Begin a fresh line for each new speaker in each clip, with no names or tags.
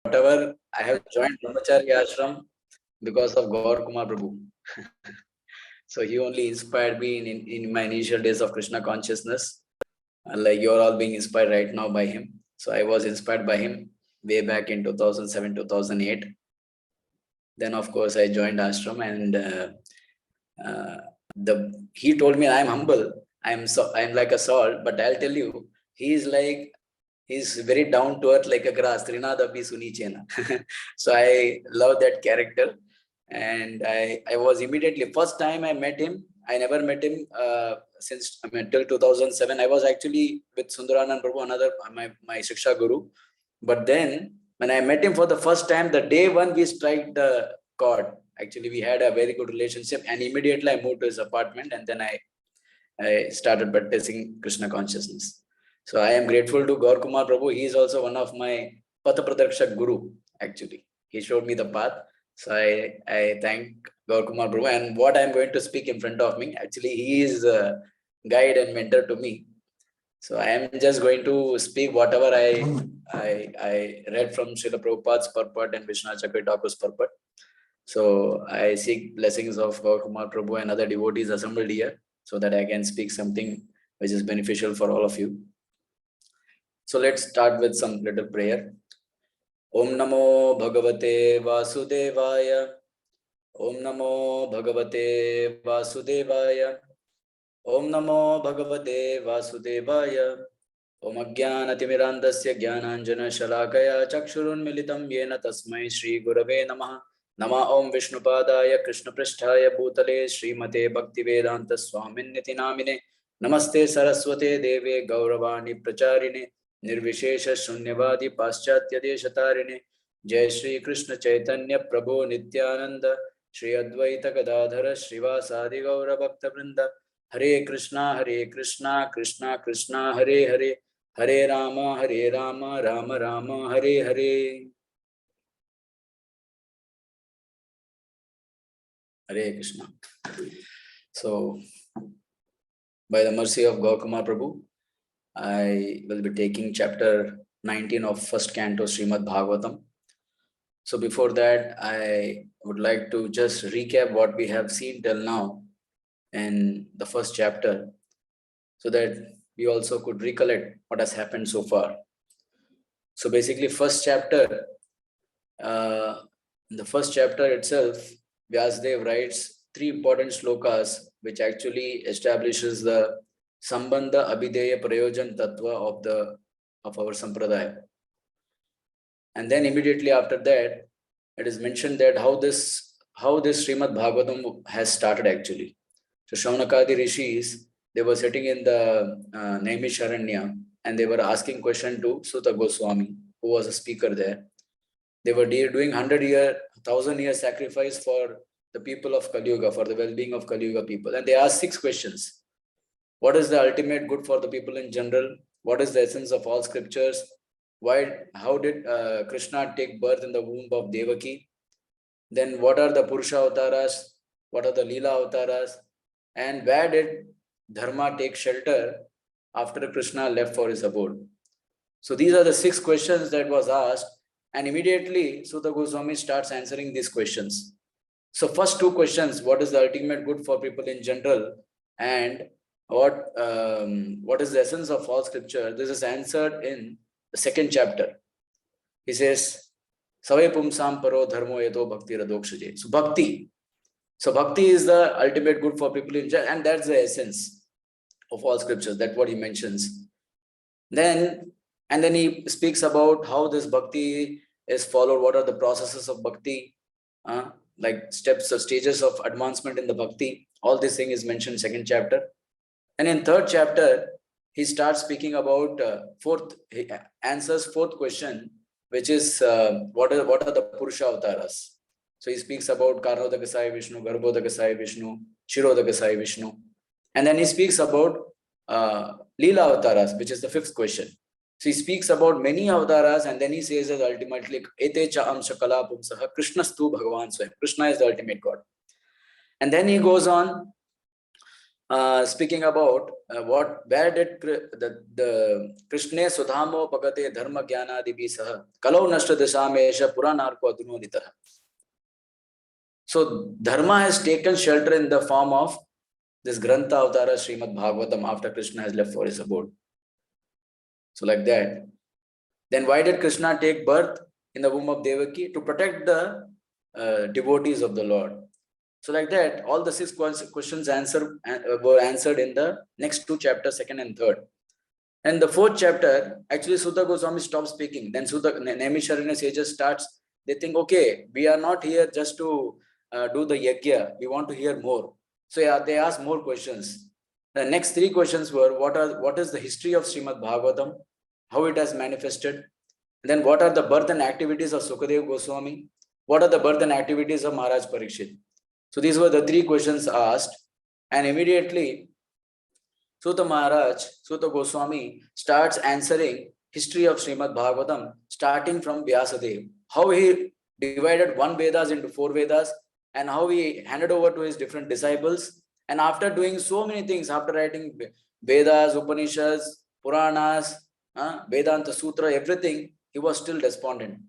whatever I have joined Brahmacharya Ashram because of Gaur Kumar Prabhu. So he only inspired me in my initial days of Krishna consciousness. Like you're all being inspired right now by him. So I was inspired by him way back in 2007, 2008. Then of course I joined ashram, and he told me I'm humble. I'm like a salt, but I'll tell you, he's very down to earth like a grass. Trinadapi sunichena. So I love that character. And I was immediately, first time I met him, I never met him since, till 2007. I was actually with Sundaranand Prabhu, another, my Shiksha Guru. But then when I met him for the first time, the day one we strike the chord. Actually, we had a very good relationship, and immediately I moved to his apartment, and then I started practicing Krishna consciousness. So I am grateful to Gaur Kumar Prabhu. He is also one of my Patha Pradrakshak Guru, actually. He showed me the path. So I thank Gaur Kumar Prabhu. And what I'm going to speak in front of me, actually, he is a guide and mentor to me. So I am just going to speak whatever I read from Srila Prabhupada's purport and Vishnu Chakri Thakur's purport. So I seek blessings of Gaur Kumar Prabhu and other devotees assembled here, so that I can speak something which is beneficial for all of you. So let's start with some little prayer. Om Namo Bhagavate Vasudevaya. Om Namo Bhagavate Vasudevaya. Om Namo Bhagavate Vasudevaya. Om Ajnanatimirandasya Jnananjana Shalakaya Chakshurunmilitam Yena Tasmai Shri Gurave Namaha. Nama Om Vishnupadaya Krishna Pristhaya Bhutale Srimate Bhaktivedanta Swaminiti Namine. Namaste Saraswate Deve Gauravani Pracharine Nirvishesha Shunyavadi Paschatya Deshatarine. Jai Shri Krishna Chaitanya Prabhu Nityananda Shri Advaita Gadadhara Srivasadi Gaura Bhakta Vrinda. Hare Krishna Krishna Krishna Hare Hare. Hare Rama Rama Rama Hare Hare. Hare Krishna. So, by the mercy of Gaur Kumar Prabhu, I will be taking chapter 19 of first canto Srimad Bhagavatam. So before that, I would like to just recap what we have seen till now in the first chapter, so that we also could recollect what has happened so far. So basically, first chapter, in the first chapter itself, Vyasdev writes 3 important slokas, which actually establishes the Sambandha Abhideya Prayojan Tattva of our Sampradaya. And then immediately after that, it is mentioned that how this Srimad Bhagavatam has started actually. So Shaunakadi rishis, they were sitting in the Naimisharanya, and they were asking question to Sutta Goswami, who was a speaker there. They were doing 1,000-year sacrifice for the people of Kali Yuga, for the well-being of Kali Yuga people. And they asked 6 questions. What is the ultimate good for the people in general? What is the essence of all scriptures? How did Krishna take birth in the womb of Devaki? Then what are the Purusha Avtaras? What are the Leela Avtaras? And where did Dharma take shelter after Krishna left for his abode? So these are the 6 questions that was asked, and immediately Sutta Goswami starts answering these questions. So first 2 questions, what is the ultimate good for people in general, and what is the essence of all scripture? This is answered in the 2nd chapter. He says, Savai Pumsam Paro Dharmo Yato Bhakti Radokshaje. So bhakti is the ultimate good for people in general, and that's the essence of all scriptures. That's what he mentions. Then he speaks about how this bhakti is followed, what are the processes of bhakti, like steps or stages of advancement in the bhakti. All this thing is mentioned in 2nd chapter. And in 3rd chapter, he starts speaking about he answers 4th question, which is what are the Purusha Avtaras. So he speaks about Karnodakasai Vishnu, Garbhodakasai Vishnu, Shirodakasai Vishnu. And then he speaks about Leela Avtaras, which is the 5th question. So he speaks about many Avtaras, and then he says that ultimately, Ete cha amsha kala pumsaha Krishnastu Bhagavan Swayam. Krishna is the ultimate God. And then he goes on speaking about where did the Krishna Sudhamo Pagate Dharma Jnana Dibisah Kalau Nashta Dashamesha Puranarko Adunodita. So Dharma has taken shelter in the form of this Grantha Avtara Srimad Bhagavatam after Krishna has left for his abode. So like that. Then why did Krishna take birth in the womb of Devaki? To protect the devotees of the Lord. So like that, all the 6 questions were answered in the next 2 chapters, 2nd and 3rd. And the 4th chapter, actually Sutta Goswami stops speaking. Then Naimisharanya sages starts, they think, okay, we are not here just to do the yajna, we want to hear more. So yeah, they ask more questions. The next 3 questions were, what is the history of Srimad Bhagavatam, how it has manifested, and then what are the birth and activities of Sukadeva Goswami, what are the birth and activities of Maharaj Parikshit. So these were the 3 questions asked, and immediately Sutta Goswami starts answering history of Srimad Bhagavatam, starting from Vyasadeva, how he divided 1 Vedas into 4 Vedas, and how he handed over to his different disciples. And after doing so many things, after writing Vedas, Upanishads, Puranas, Vedanta Sutra, everything, he was still despondent.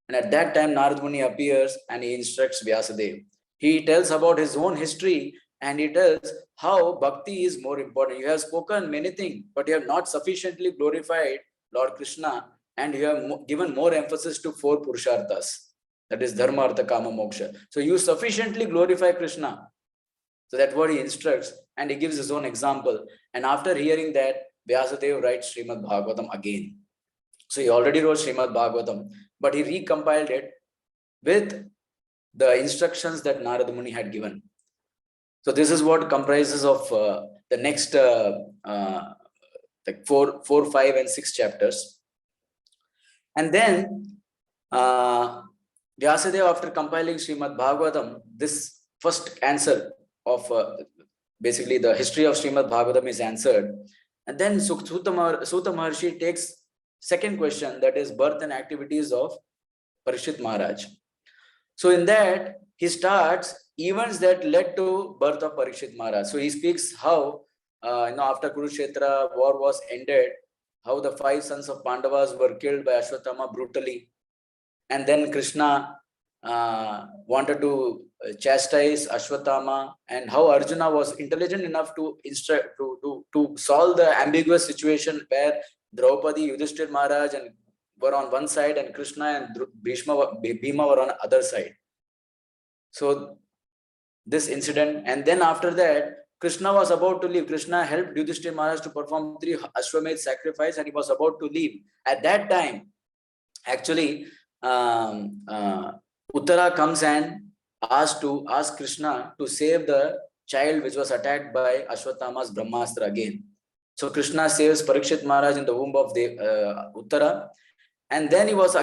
And at that time, Narad Muni appears and he instructs Vyasadeva. He tells about his own history and he tells how bhakti is more important. You have spoken many things, but you have not sufficiently glorified Lord Krishna, and you have given more emphasis to 4 Purusharthas. That is Dharma, Artha, Kama, Moksha. So you sufficiently glorify Krishna. So that's what he instructs, and he gives his own example. And after hearing that, Vyasadeva writes Srimad Bhagavatam again. So he already wrote Srimad Bhagavatam, but he recompiled it with the instructions that Narada Muni had given. So this is what comprises of the next like 4, 5, and 6 chapters. And then Vyasadeva, after compiling Srimad Bhagavatam, this first answer of basically the history of Srimad Bhagavatam is answered. And then Sutta Maharshi takes 2nd question, that is birth and activities of Parikshit Maharaj. So in that, he starts events that led to birth of Parikshit Maharaj. So he speaks how, after Kurukshetra war was ended, how the 5 sons of Pandavas were killed by Ashwatthama brutally. And then Krishna wanted to chastise Ashwatthama, and how Arjuna was intelligent enough to solve the ambiguous situation where Draupadi, Yudhishthir Maharaj and were on one side, and Krishna and Bhima were on the other side. So this incident, and then after that, Krishna was about to leave. Krishna helped Yudhishthir Maharaj to perform 3 Ashwamedh sacrifice, and he was about to leave. At that time, actually, Uttara comes and asks Krishna to save the child which was attacked by Ashwatthama's Brahmastra again. So Krishna saves Parikshit Maharaj in the womb of Uttara, and then he was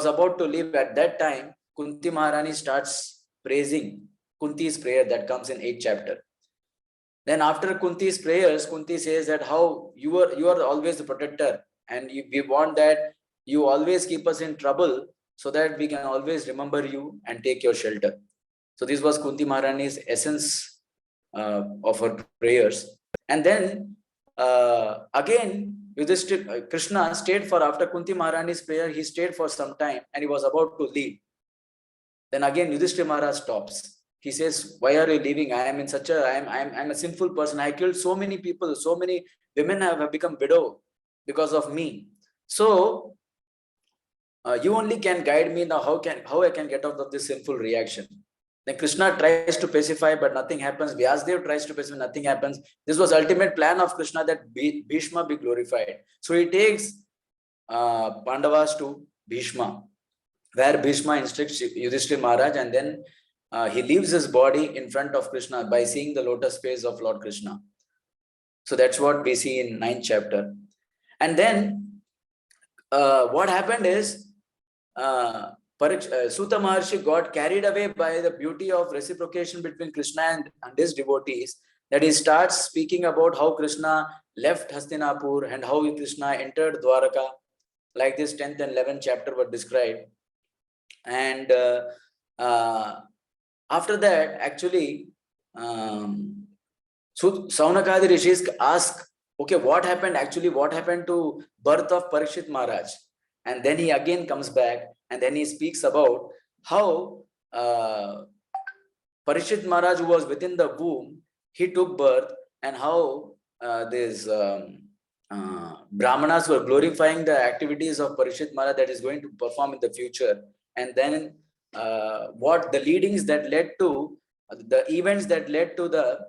about to leave. At that time, Kunti Maharani starts praising Kunti's prayer that comes in 8th chapter. Then after Kunti's prayers, Kunti says that how you are always the protector, and we want that you always keep us in trouble so that we can always remember you and take your shelter. So this was Kunti Maharani's essence of her prayers. And then again, Krishna stayed for, after Kunti Maharani's prayer, he stayed for some time and he was about to leave. Then again, Yudhishthira Maharaj stops. He says, why are you leaving? I'm a sinful person. I killed so many people. So many women have become widow because of me. So you only can guide me now. How I can get out of this sinful reaction? Then Krishna tries to pacify, but nothing happens. Vyasadeva tries to pacify, nothing happens. This was ultimate plan of Krishna, that Bhishma be glorified. So he takes Pandavas to Bhishma, where Bhishma instructs Yudhishthira Maharaj, and then he leaves his body in front of Krishna by seeing the lotus face of Lord Krishna. So that's what we see in 9th chapter. And then what happened is Sutta Maharshi got carried away by the beauty of reciprocation between Krishna and his devotees, that he starts speaking about how Krishna left Hastinapur and how Krishna entered Dwaraka. Like this 10th and 11th chapter were described. And after that, actually, Sutta So Saunakadi Rishis ask, okay, what happened actually? What happened to birth of Parikshit Maharaj? And then he again comes back and then he speaks about how Parikshit Maharaj, who was within the womb, he took birth, and how these Brahmanas were glorifying the activities of Parikshit Maharaj that is going to perform in the future. And then what the leadings that led to the events that led to the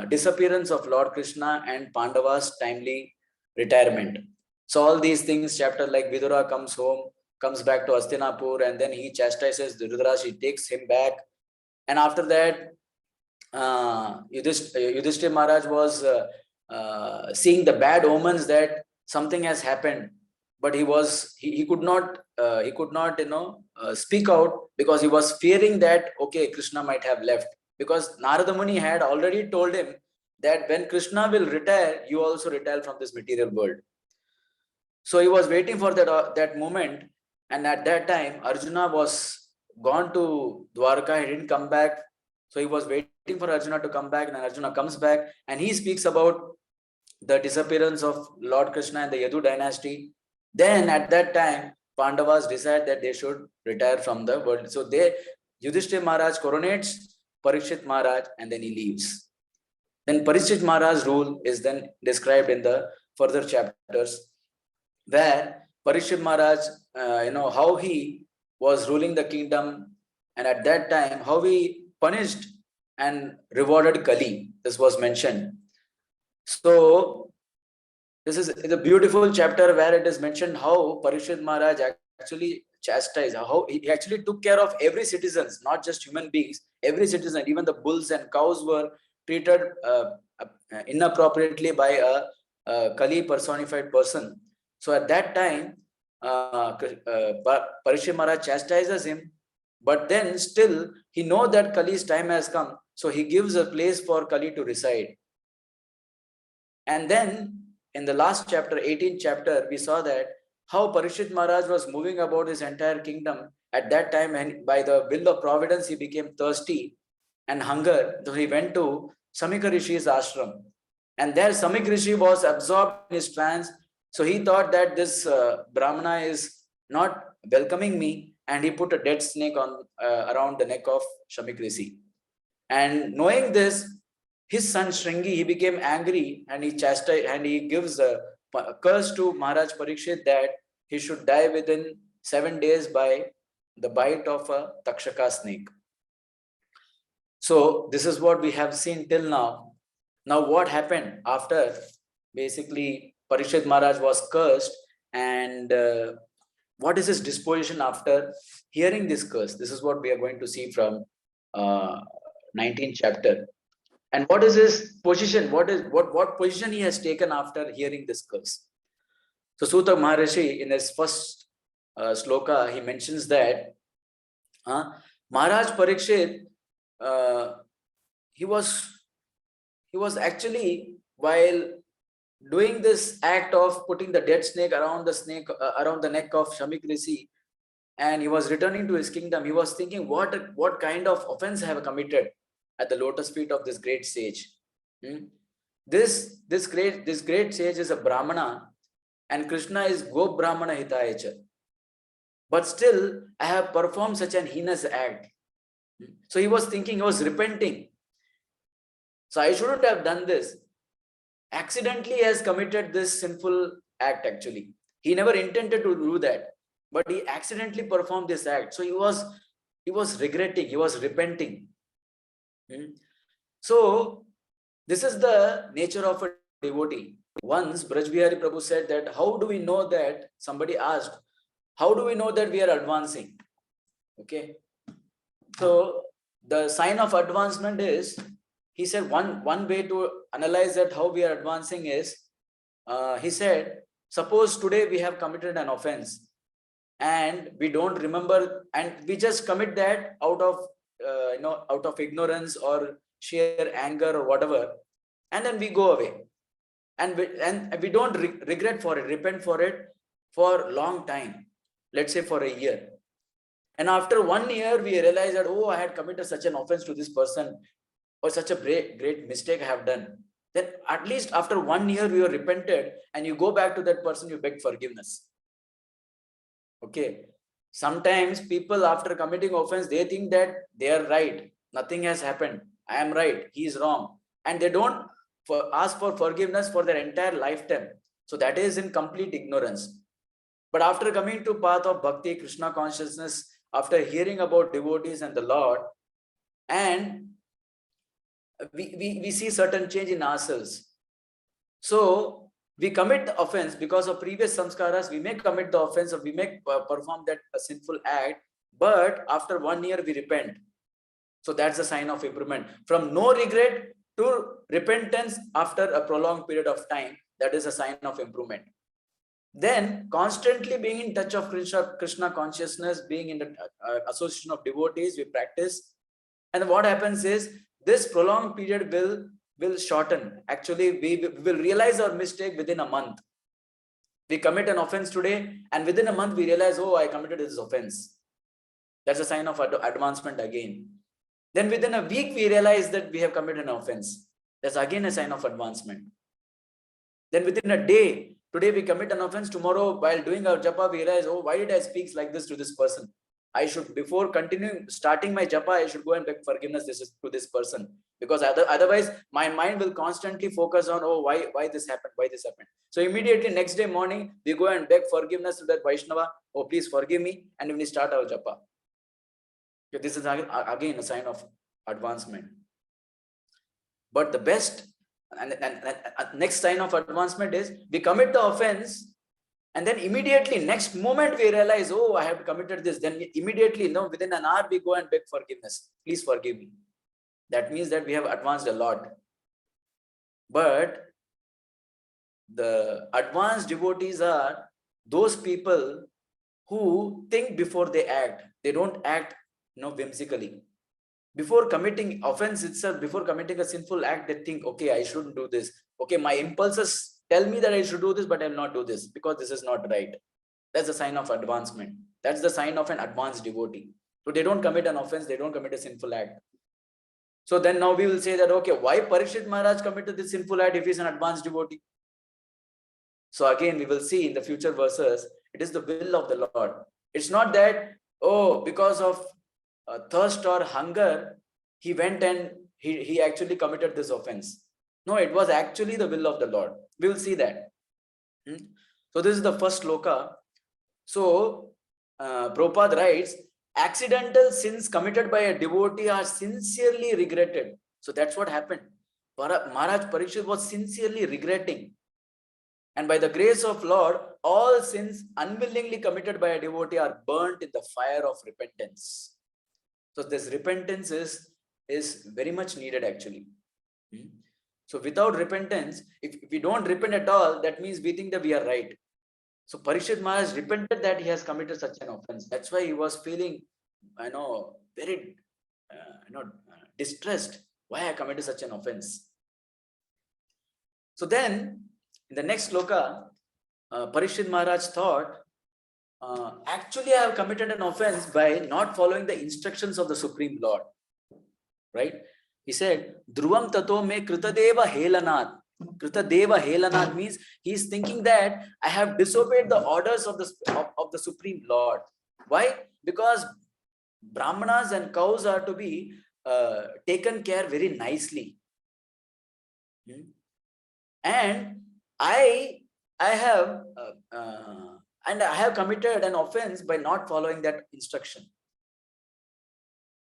disappearance of Lord Krishna and Pandava's timely retirement. So all these things, chapter like Vidura comes home, comes back to Hastinapur, and then he chastises Dhritarashtra, he takes him back. And after that, Yudhishthira Maharaj was seeing the bad omens that something has happened, but he could not speak out, because he was fearing that okay, Krishna might have left, because Narada Muni had already told him that when Krishna will retire, you also retire from this material world. So he was waiting for that moment, and at that time Arjuna was gone to Dwarka. He didn't come back, so he was waiting for Arjuna to come back, and Arjuna comes back and he speaks about the disappearance of Lord Krishna and the Yadu dynasty. Then at that time Pandavas decide that they should retire from the world. So Yudhishthira Maharaj coronates Parikshit Maharaj and then he leaves. Then Parikshit Maharaj's rule is then described in the further chapters, where Parikshit Maharaj, how he was ruling the kingdom, and at that time, how he punished and rewarded Kali. This was mentioned. So, this is a beautiful chapter where it is mentioned how Parikshit Maharaj actually chastised, how he actually took care of every citizen, not just human beings, every citizen, even the bulls and cows were treated inappropriately by a Kali personified person. So at that time, Parikshit Maharaj chastises him, but then still he knows that Kali's time has come, so he gives a place for Kali to reside. And then in the last chapter, 18th chapter, we saw that how Parikshit Maharaj was moving about his entire kingdom at that time, and by the will of providence, he became thirsty and hunger. So he went to Samika Rishi's ashram, and there Samik Rishi was absorbed in his trance. So he thought that this Brahmana is not welcoming me, and he put a dead snake on around the neck of Samik Rishi. And knowing this, his son Shringi, he became angry, and he chastised, and he gives a curse to Maharaj Parikshit that he should die within 7 days by the bite of a Takshaka snake. So this is what we have seen till now. Now what happened after basically Parikshit Maharaj was cursed, and what is his disposition after hearing this curse? This is what we are going to see from 19th chapter. And what is his position? What position he has taken after hearing this curse? So Suta Maharishi, in his first sloka, he mentions that Maharaj Parikshit, he was actually, while doing this act of putting the dead snake around the neck of Shamik Rishi, and he was returning to his kingdom, he was thinking, what kind of offense have I committed at the lotus feet of this great sage? This great sage is a Brahmana, and Krishna is Go Brahmana Hitayecha. But still, I have performed such an heinous act. So he was thinking, he was repenting. So I shouldn't have done this. Accidentally he has committed this sinful act actually. He never intended to do that, but he accidentally performed this act. So he was regretting, he was repenting. So this is the nature of a devotee. Once Braj Bihari Prabhu said that, how do we know that, somebody asked, how do we know that we are advancing? Okay. So the sign of advancement is, he said one way to analyze that how we are advancing is, he said, suppose today we have committed an offense and we don't remember, and we just commit that out of ignorance or sheer anger or whatever, and then we go away, and we don't regret for it, repent for it for a long time, let's say for a year. And after 1 year, we realize that, oh, I had committed such an offense to this person. or such a great mistake I have done, then at least after 1 year you are repented and you go back to that person, you beg forgiveness. Okay. Sometimes people after committing offense, they think that they are right. Nothing has happened. I am right. He is wrong. And they don't ask for forgiveness for their entire lifetime. So that is in complete ignorance. But after coming to path of bhakti, Krishna consciousness, after hearing about devotees and the Lord, and we see certain change in ourselves. So we commit the offense because of previous samskaras. We may commit the offense, or we may perform that sinful act, but after 1 year we repent. So that's a sign of improvement. From no regret to repentance after a prolonged period of time, that is a sign of improvement. Then constantly being in touch of Krishna consciousness, being in the association of devotees, we practice. And what happens is this prolonged period will shorten. Actually, we will realize our mistake within a month. We commit an offense today, and within a month we realize, oh, I committed this offense. That's a sign of advancement again. Then within a week we realize that we have committed an offense. That's again a sign of advancement. Then within a day, today we commit an offense, tomorrow while doing our japa we realize, oh, why did I speak like this to this person? I should, before continuing starting my japa, I should go and beg forgiveness to this person, because otherwise my mind will constantly focus on, oh, why this happened, why this happened. So immediately next day morning we go and beg forgiveness to that Vaishnava, oh, please forgive me, and we start our japa. This is again a sign of advancement. But the best and next sign of advancement is we commit the offense, and then immediately next moment we realize, oh, I have committed this. Then immediately, within an hour we go and beg forgiveness. Please forgive me. That means that we have advanced a lot. But the advanced devotees are those people who think before they act. They don't act whimsically. Before committing offense itself, before committing a sinful act, they think, okay, I shouldn't do this. Okay, my impulses tell me that I should do this, but I'll not do this because this is not right. That's a sign of advancement. That's the sign of an advanced devotee. So they don't commit an offense, they don't commit a sinful act. So then now we will say that, okay, why Parikshit Maharaj committed this sinful act if he's an advanced devotee? So again, we will see in the future verses, it is the will of the Lord. It's not that, oh, because of thirst or hunger, he went and he actually committed this offense. No, it was actually the will of the Lord. We will see that. So this is the first sloka. So Prabhupada writes, accidental sins committed by a devotee are sincerely regretted. So that's what happened. Maharaj Parikshit was sincerely regretting. And by the grace of Lord, all sins unwillingly committed by a devotee are burnt in the fire of repentance. So this repentance is very much needed actually. So without repentance, if we don't repent at all, that means we think that we are right. So Parikshit Maharaj repented that he has committed such an offense. That's why he was feeling, very, distressed. Why I committed such an offense? So then, in the next sloka, Parikshit Maharaj thought, actually I have committed an offense by not following the instructions of the Supreme Lord. Right? He said, Dhruvam tato me kritadeva helanat. Kritadeva helanat means he is thinking that I have disobeyed the orders of the Supreme Lord. Why? Because Brahmanas and cows are to be taken care very nicely. And I have committed an offense by not following that instruction.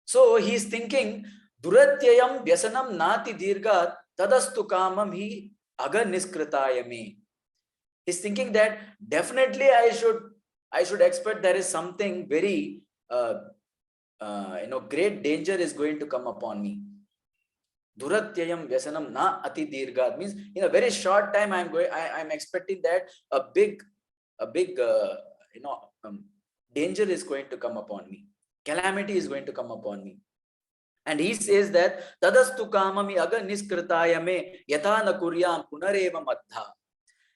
So he is thinking, Duratyayam vyasanam nati dirgat tadastu kamam hi aga niskritayame. He's thinking that definitely I should expect there is something very great danger is going to come upon me. Duratyayam vyasanam na ati dirgat means in a very short time I'm expecting that a big danger is going to come upon me. Calamity is going to come upon me. And he says that tadastu kamami aga niskritayame yatha na kuryam punareva madha.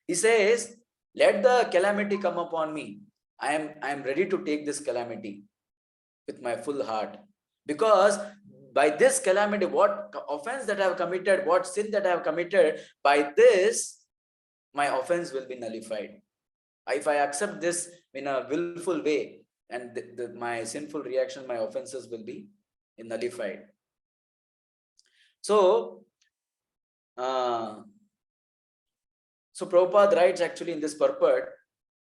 He says, let the calamity come upon me. I am ready to take this calamity with my full heart, because by this calamity, what offense that I have committed, what sin that I have committed, by this, my offense will be nullified. If I accept this in a willful way, and my sinful reaction, my offenses will be nullified. So, so Prabhupada writes actually in this purport,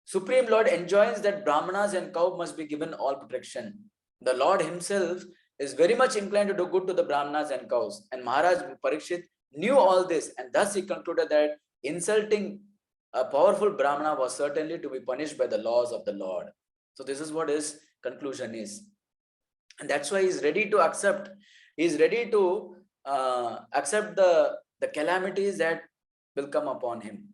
Supreme Lord enjoins that Brahmanas and cow must be given all protection. The Lord himself is very much inclined to do good to the Brahmanas and cows. And Maharaj Parikshit knew all this, and thus he concluded that insulting a powerful Brahmana was certainly to be punished by the laws of the Lord. So this is what his conclusion is. And that's why he's ready to accept. He's ready to accept the calamities that will come upon him.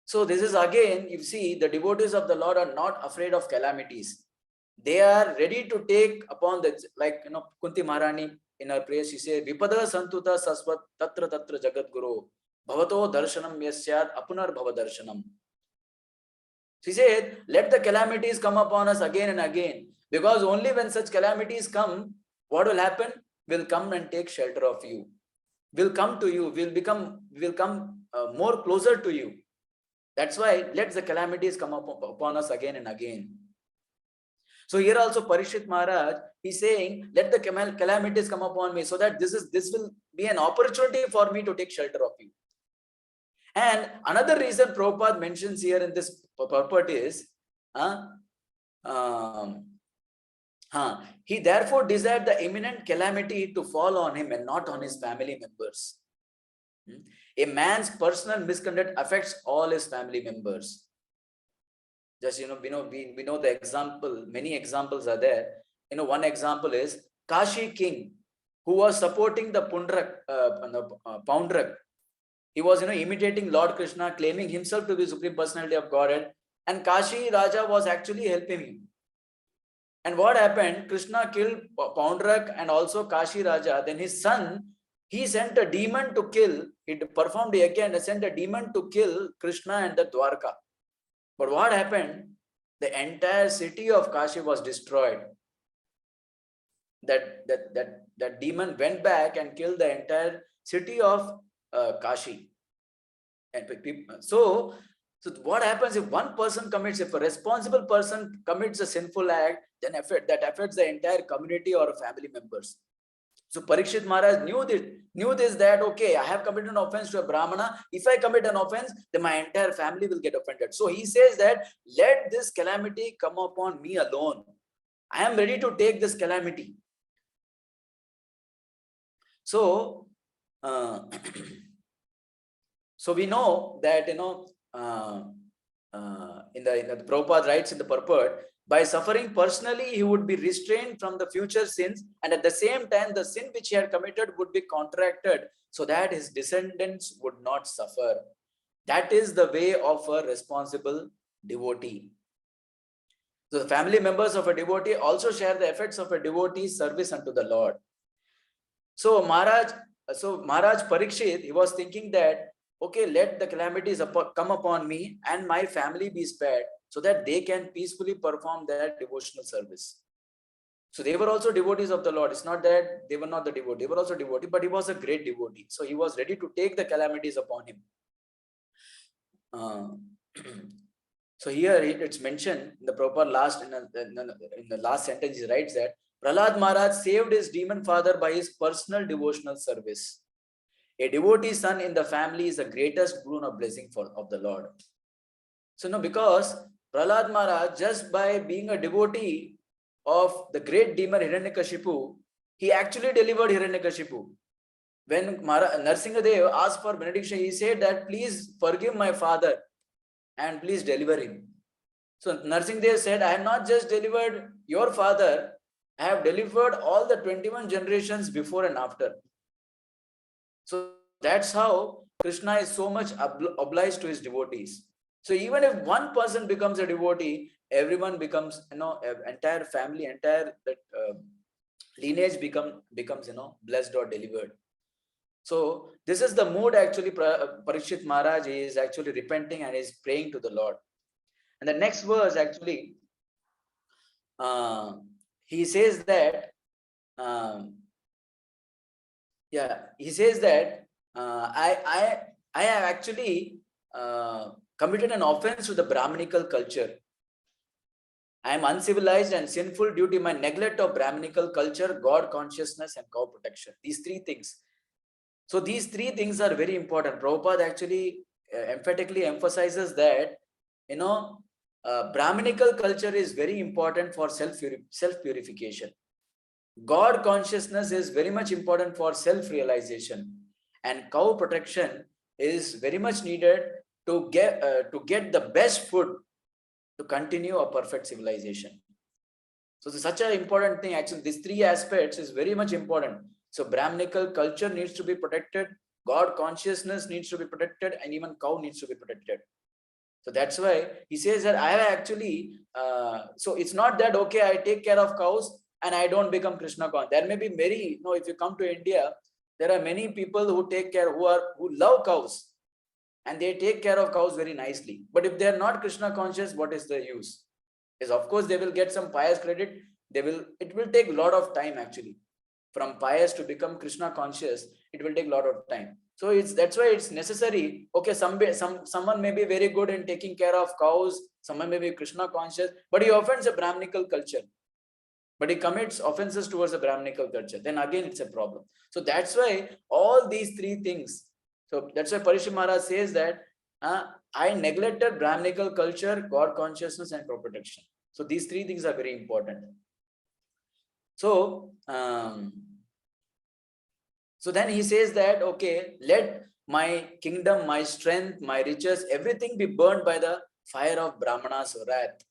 So this is again, you see, the devotees of the Lord are not afraid of calamities. They are ready to take upon the, like, Kunti Maharani in her prayer, she said, Vipada Santuta Sasvat Tatra Tatra Jagat Guru Bhavato Darshanam Yasyat Apunar Bhava Darshanam. She said, let the calamities come upon us again and again, because only when such calamities come, what will happen? We'll come and take shelter of you. We'll come to you. We'll come more closer to you. That's why let the calamities come upon us again and again. So here also Parikshit Maharaj, he's saying, let the calamities come upon me, so that this will be an opportunity for me to take shelter of you. And another reason Prabhupada mentions here in this purport is, he therefore desired the imminent calamity to fall on him and not on his family members. A man's personal misconduct affects all his family members. Just, we know the example, many examples are there. One example is Kashi king, who was supporting the Poundrak. He was, imitating Lord Krishna, claiming himself to be Supreme Personality of Godhead. And Kashi Raja was actually helping him. And what happened? Krishna killed Poundrak and also Kashi Raja. Then his son, he sent a demon to kill. He performed again and sent a demon to kill Krishna and the Dwarka. But what happened? The entire city of Kashi was destroyed. That demon went back and killed the entire city of Kashi. And so what happens if one person commits, if a responsible person commits a sinful act, then that affects the entire community or family members. So Parikshit Maharaj knew this, that, okay, I have committed an offense to a Brahmana. If I commit an offense, then my entire family will get offended. So he says that, let this calamity come upon me alone. I am ready to take this calamity. So, so we know that, in the Prabhupada writes in the purport, by suffering personally, he would be restrained from the future sins, and at the same time, the sin which he had committed would be contracted, so that his descendants would not suffer. That is the way of a responsible devotee. So the family members of a devotee also share the effects of a devotee's service unto the Lord. So Maharaj Parikshit, he was thinking that, okay, let the calamities come upon me and my family be spared, so that they can peacefully perform their devotional service. So they were also devotees of the Lord. It's not that they were not the devotee. They were also devotee, but he was a great devotee. So he was ready to take the calamities upon him. So here it's mentioned in the proper last, in the last sentence, he writes that Prahlad Maharaj saved his demon father by his personal devotional service. A devotee son in the family is the greatest boon of blessing of the Lord. So no, because Prahlad Maharaj, just by being a devotee of the great demon Hiranyakashipu, he actually delivered Hiranyakashipu. When Narsingadev asked for benediction, he said that, please forgive my father and please deliver him. So Narsingadev said, I have not just delivered your father, I have delivered all the 21 generations before and after. So that's how Krishna is so much obliged to his devotees. So even if one person becomes a devotee, everyone becomes, entire family, entire lineage becomes, blessed or delivered. So this is the mood actually Parikshit Maharaj is actually repenting and is praying to the Lord. And the next verse actually, he says that, Yeah, he says that I have actually committed an offense to the Brahminical culture. I am uncivilized and sinful due to my neglect of Brahminical culture, God consciousness, and cow protection. These three things. So these three things are very important. Prabhupada actually emphatically emphasizes that, you know, Brahminical culture is very important for self purification. God consciousness is very much important for self realization, and cow protection is very much needed to get the best food to continue a perfect civilization. So it's such an important thing. Actually, these three aspects is very much important. So Brahminical culture needs to be protected, God consciousness needs to be protected, and even cow needs to be protected. So that's why he says that I have actually, so it's not that, okay, I take care of cows and I don't become Krishna conscious. There may be many, if you come to India, there are many people who take care, who love cows, and they take care of cows very nicely. But if they are not Krishna conscious, what is the use? Is of course they will get some pious credit. It will take a lot of time actually. From pious to become Krishna conscious, it will take a lot of time. So that's why it's necessary. Okay, someone may be very good in taking care of cows, someone may be Krishna conscious, but he offends a Brahminical culture. But he commits offenses towards the Brahminical culture. Then again, it's a problem. So that's why all these three things. So that's why Parishit Maharaj says that I neglected Brahminical culture, God consciousness, and crop protection. So these three things are very important. So, so then he says that, okay, let my kingdom, my strength, my riches, everything be burned by the fire of Brahmana's wrath.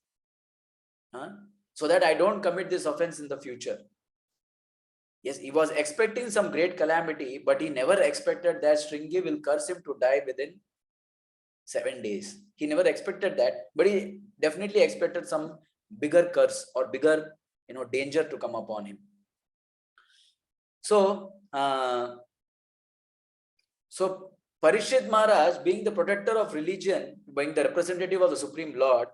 So that I don't commit this offense in the future. Yes, he was expecting some great calamity, but he never expected that Shringi will curse him to die within 7 days. He never expected that, but he definitely expected some bigger curse or bigger, danger to come upon him. So, Parishit Maharaj, being the protector of religion, being the representative of the Supreme Lord,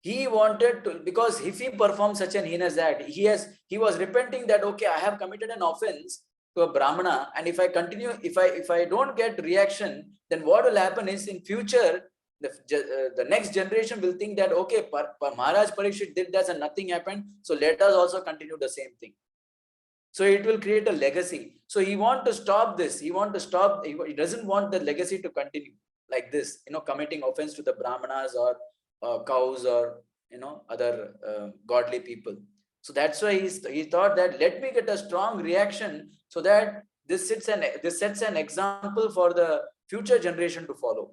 he wanted to, because if he performs such an heinous act, he was repenting that, okay, I have committed an offense to a Brahmana, and if I continue, if I don't get reaction, then what will happen is in future, the next generation will think that, okay, Maharaj Parikshit did that and nothing happened, so let us also continue the same thing. So it will create a legacy. So he want to stop this. He doesn't want the legacy to continue like this, committing offense to the Brahmanas or cows or, other godly people. So that's why he thought that, let me get a strong reaction so that this sets an example for the future generation to follow.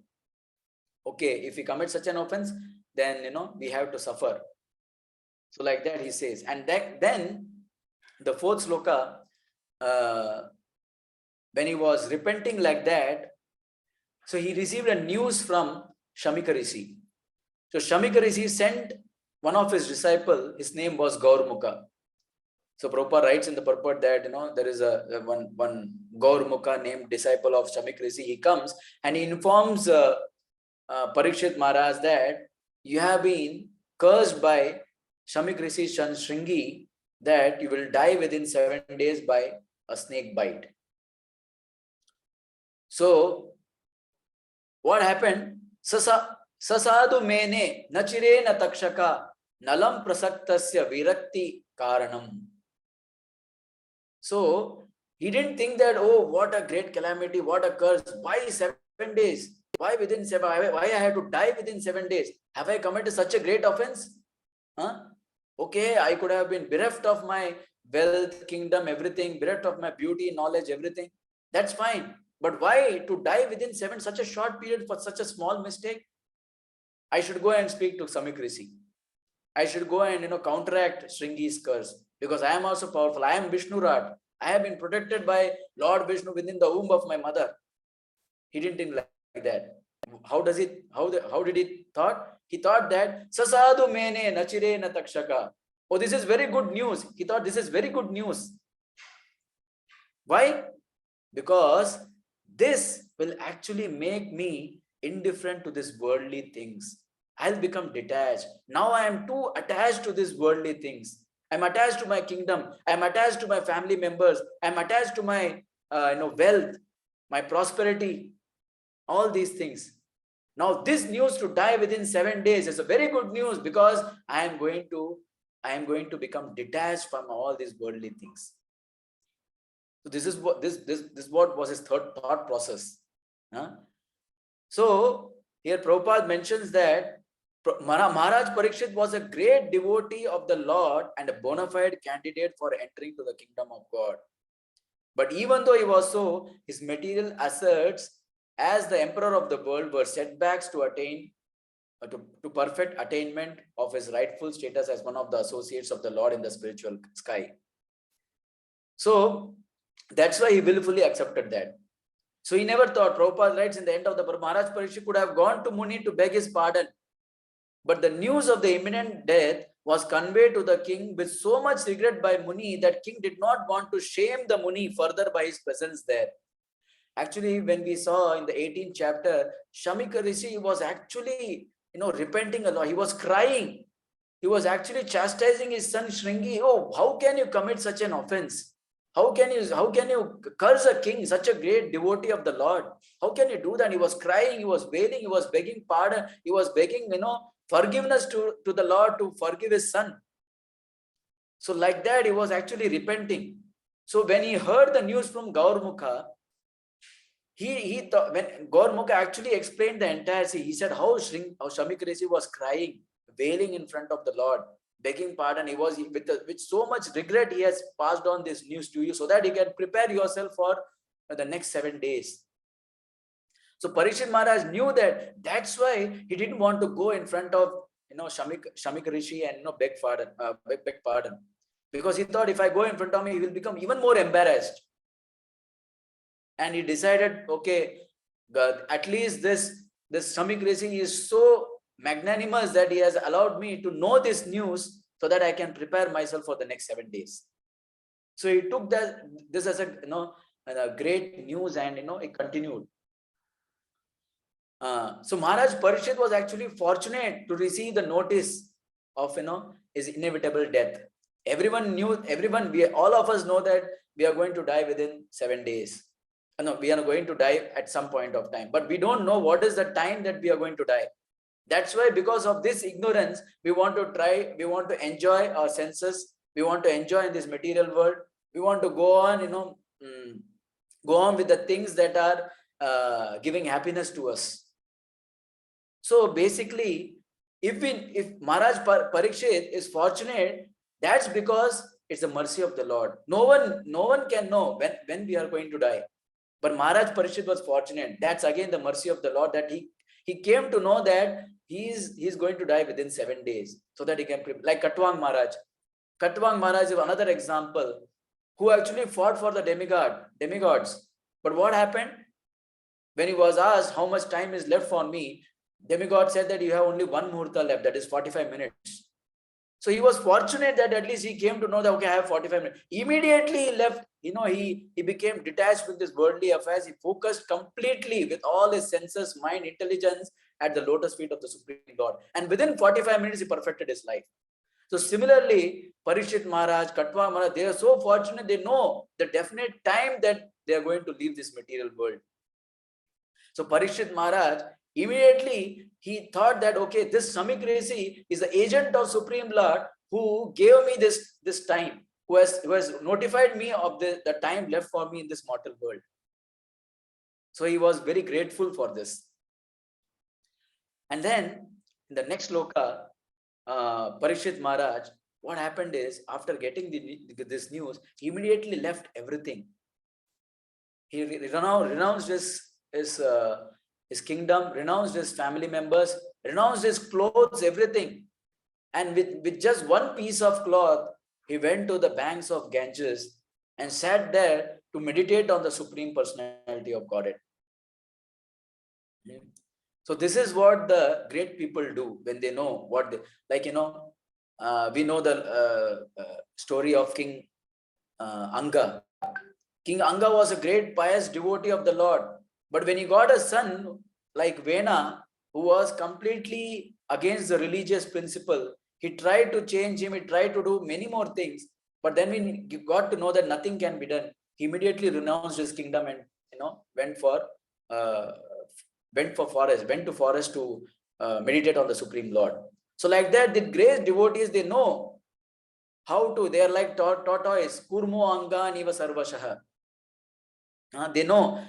Okay, if we commit such an offense, then, we have to suffer. So like that he says. And then the fourth sloka, when he was repenting like that, so he received a news from Shamika Rishi. So Shamika Rishi sent one of his disciples, his name was Gaurmukha. So Prabhupada writes in the purport that, there is a one Gaurmukha named disciple of Shamika Rishi. He comes and he informs Parikshit Maharaj that you have been cursed by Shamik Rishi's son Shringi, that you will die within 7 days by a snake bite. So what happened? Sasadu mene nachire na takshaka nalam prasaktasya virakti karanam. So he didn't think that, oh, what a great calamity, what a curse. Why 7 days? Why within 7? Why I have to die within 7 days? Have I committed such a great offense? Okay, I could have been bereft of my wealth, kingdom, everything, bereft of my beauty, knowledge, everything. That's fine. But why to die within 7, such a short period for such a small mistake? I should go and speak to Samik Rishi. I should go and, counteract Shringi's curse, because I am also powerful. I am Vishnu Rat. I have been protected by Lord Vishnu within the womb of my mother. He didn't think like that. How did he thought? He thought that Sasadu mene nachire na takshaka. Oh, this is very good news. He thought this is very good news. Why? Because this will actually make me indifferent to these worldly things. I'll become detached. Now I am too attached to these worldly things. I'm attached to my kingdom. I'm attached to my family members. I'm attached to my wealth, my prosperity, all these things. Now this news to die within 7 days is a very good news, because I am going to become detached from all these worldly things. So this is what was his third thought process. So here Prabhupada mentions that Maharaj Parikshit was a great devotee of the Lord and a bona fide candidate for entering to the kingdom of God. But even though he was so, his material assets as the emperor of the world were setbacks to attain to perfect attainment of his rightful status as one of the associates of the Lord in the spiritual sky. So that's why he willfully accepted that. So he never thought, Prabhupada writes in the end of the Maharaj Parikshit could have gone to Muni to beg his pardon. But the news of the imminent death was conveyed to the king with so much regret by Muni that king did not want to shame the Muni further by his presence there. Actually, when we saw in the 18th chapter, Shamika Rishi was actually, repenting a lot. He was crying. He was actually chastising his son Shringi. Oh, how can you commit such an offense? How can you curse a king, such a great devotee of the Lord? How can you do that? He was crying, he was wailing, he was begging pardon, he was begging, forgiveness to the Lord to forgive his son. So like that, he was actually repenting. So when he heard the news from Gaurmukha, he thought, when Gaurmukha actually explained the entire scene, he said how Shamik Rishi was crying, wailing in front of the Lord, begging pardon. He was with so much regret, he has passed on this news to you so that you can prepare yourself for the next 7 days. So Parikshit Maharaj knew that. That's why he didn't want to go in front of Shamik Rishi and beg pardon, because he thought, if I go in front of him, he will become even more embarrassed. And he decided, okay, God, at least this Shamik Rishi is so magnanimous that he has allowed me to know this news so that I can prepare myself for the next 7 days. So he took this as a great news, and it continued. So Maharaj Parikshit was actually fortunate to receive the notice of his inevitable death. All of us know that we are going to die within 7 days. No, we are going to die at some point of time, but we don't know what is the time that we are going to die. That's why, because of this ignorance, we want to enjoy our senses, we want to enjoy in this material world, we want to go on with the things that are giving happiness to us. So basically, if Maharaj Parikshit is fortunate, that's because it's the mercy of the Lord. No one can know when we are going to die. But Maharaj Parikshit was fortunate. That's again the mercy of the Lord, that he came to know that he's going to die within 7 days, so that he can prepare. Like Katwang Maharaj. Katwang Maharaj is another example, who actually fought for the demigods. But what happened? When he was asked how much time is left for me, demigod said that you have only one muhurta left, that is 45 minutes. So he was fortunate that at least he came to know that, okay, I have 45 minutes. Immediately he left, he became detached with his worldly affairs. He focused completely with all his senses, mind, intelligence at the lotus feet of the Supreme Lord. And within 45 minutes, he perfected his life. So similarly, Parikshit Maharaj, Katwa Maharaj, they are so fortunate, they know the definite time that they are going to leave this material world. So Parikshit Maharaj, immediately he thought that, okay, this Shamik Rishi is the agent of Supreme Lord who gave me this time, who has notified me of the time left for me in this mortal world. So he was very grateful for this. And then in the next loka, Parikshit Maharaj, what happened is, after getting this news, he immediately left everything. He renounced his kingdom, renounced his family members, renounced his clothes, everything. And with just one piece of cloth, he went to the banks of Ganges and sat there to meditate on the Supreme Personality of Godhead. So this is what the great people do when they know what they, we know the story of King Anga. King Anga was a great pious devotee of the Lord. But when he got a son like Vena, who was completely against the religious principle, he tried to change him, he tried to do many more things. But then we got to know that nothing can be done. he immediately renounced his kingdom and went to forest to meditate on the Supreme Lord. So like that, the great devotees, they know how to, they are like tortoise, kurmo anga niva sarvashaha. They know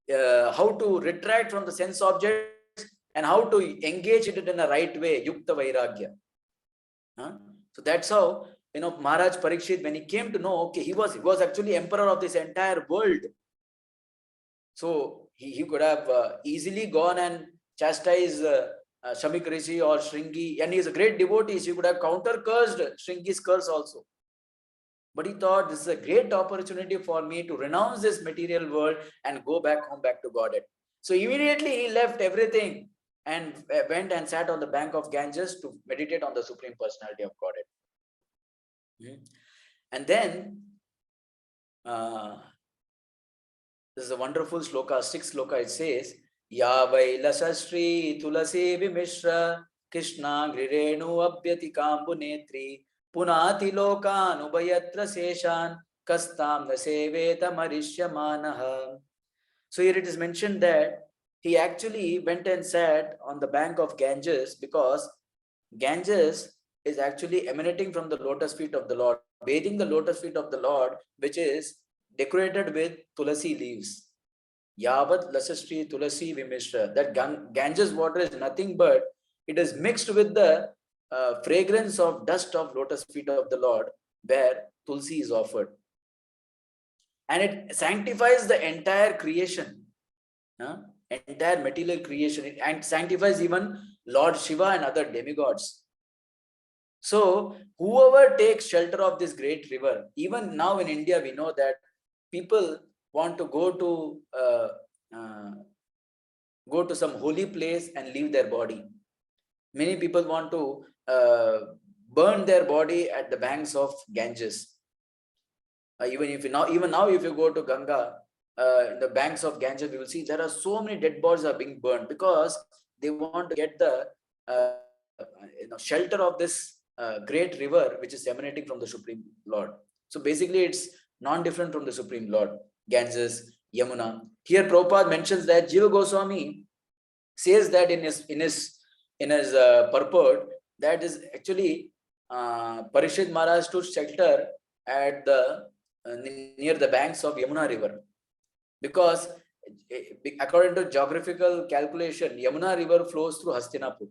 how to retract from the sense objects and how to engage it in the right way, yukta vairagya. So that's how, Maharaj Parikshit, when he came to know, okay, he was actually emperor of this entire world. So he could have easily gone and chastised Shamik Rishi or Shringi, and he is a great devotee. He could have counter-cursed Shringi's curse also. But he thought, this is a great opportunity for me to renounce this material world and go back home, back to Godhead. So immediately he left everything and went and sat on the bank of Ganges to meditate on the Supreme Personality of Godhead. And then, this is a wonderful sloka, 6th sloka. It says, Yavai lasastri tulasi vimishra Krishna grirenu abhyati kambu netri punati lokan ubayatra seshan kastam naseveta marishyamanaha. So here it is mentioned that he actually went and sat on the bank of Ganges, because Ganges is actually emanating from the lotus feet of the Lord, bathing the lotus feet of the Lord, which is decorated with tulasi leaves. Yavat lasastri tulasi vimishra. That Ganges water is nothing but it is mixed with the fragrance of dust of lotus feet of the Lord, where tulsi is offered. And it sanctifies the entire creation, entire material creation, and sanctifies even Lord Shiva and other demigods. So whoever takes shelter of this great river, even now in India, we know that people want to go to some holy place and leave their body. Many people want to burn their body at the banks of Ganges. Even now, if you go to Ganga, in the banks of Ganges, you will see there are so many dead bodies are being burned, because they want to get the shelter of this great river, which is emanating from the Supreme Lord. So basically, it's non-different from the Supreme Lord, Ganges, Yamuna. Here, Prabhupada mentions that Jiva Goswami says that in his purport, that is actually Parishit Maharaj took shelter at the near the banks of Yamuna River, because according to geographical calculation, Yamuna River flows through Hastinapur.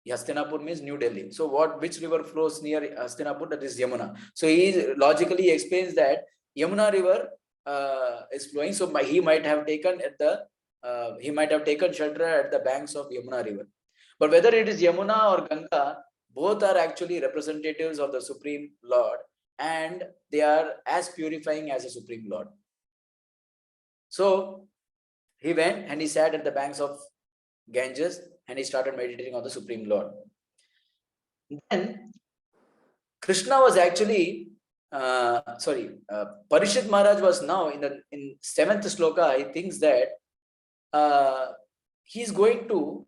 Hastinapur means New Delhi. So which river flows near Hastinapur? That is Yamuna. So he logically explains that Yamuna River is flowing. So he might have taken shelter at the banks of Yamuna River. But whether it is Yamuna or Ganga, both are actually representatives of the Supreme Lord, and they are as purifying as the Supreme Lord. So he went and he sat at the banks of Ganges and he started meditating on the Supreme Lord. Then Krishna was actually, Parishit Maharaj was now in 7th sloka. He thinks that he's going to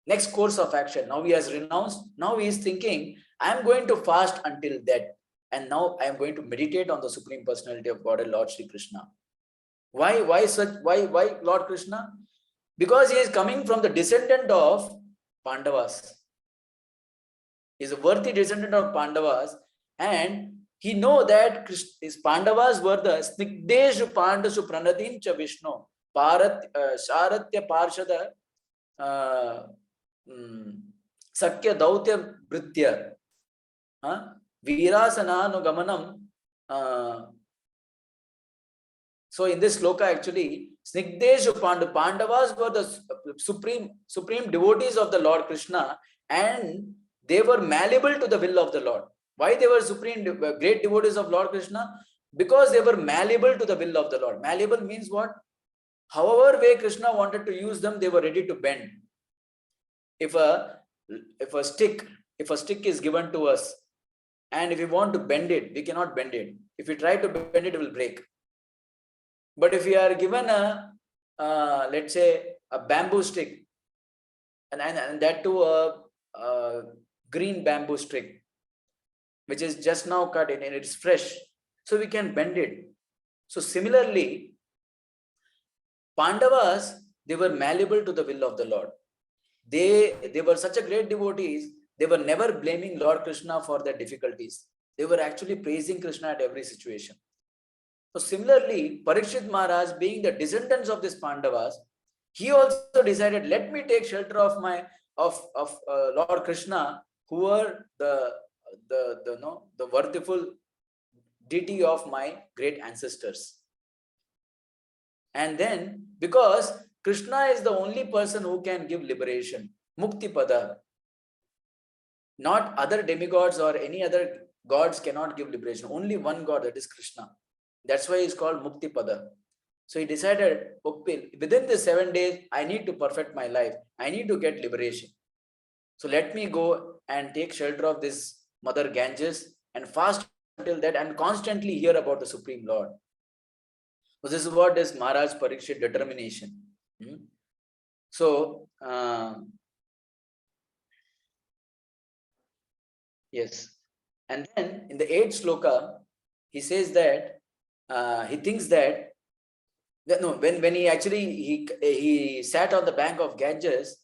next course of action. Now he has renounced. Now he is thinking, I am going to fast until death, and now I am going to meditate on the Supreme Personality of God and Lord Shri Krishna. Why Lord Krishna? Because he is coming from the descendant of Pandavas. He is a worthy descendant of Pandavas, and he know that his Pandavas were the Snigdeshu Pandasu Pranadin Cha Vishnu Sharatya Parshada Sakya Dautya Britya Virasana Gamanam. So in this sloka, actually, Snigdeshu Pandavas were the supreme devotees of the Lord Krishna, and they were malleable to the will of the Lord. Why they were great devotees of Lord Krishna? Because they were malleable to the will of the Lord. Malleable means what? However way Krishna wanted to use them, they were ready to bend. If a stick is given to us, and if we want to bend it, we cannot bend it. If we try to bend it, it will break. But if we are given let's say a bamboo stick, and that too a green bamboo stick, which is just now cut in and it's fresh. so we can bend it. So similarly, Pandavas, they were malleable to the will of the Lord. They were such a great devotees, they were never blaming Lord Krishna for their difficulties. They were actually praising Krishna at every situation. So similarly, Parikshit Maharaj, being the descendants of these Pandavas, he also decided, let me take shelter of my Lord Krishna, who were the worthful deity of my great ancestors. And then, because Krishna is the only person who can give liberation, Mukti Pada. Not other demigods or any other gods cannot give liberation. Only one God, that is Krishna. That's why he's called Mukti Pada. So he decided, okay, within the 7 days, I need to perfect my life. I need to get liberation. So let me go and take shelter of this Mother Ganges and fast until that and constantly hear about the Supreme Lord. So this is what is Maharaj Parikshit determination. So, yes. And then in the 8th sloka, he says that he thinks that no, when he actually he sat on the bank of Ganges,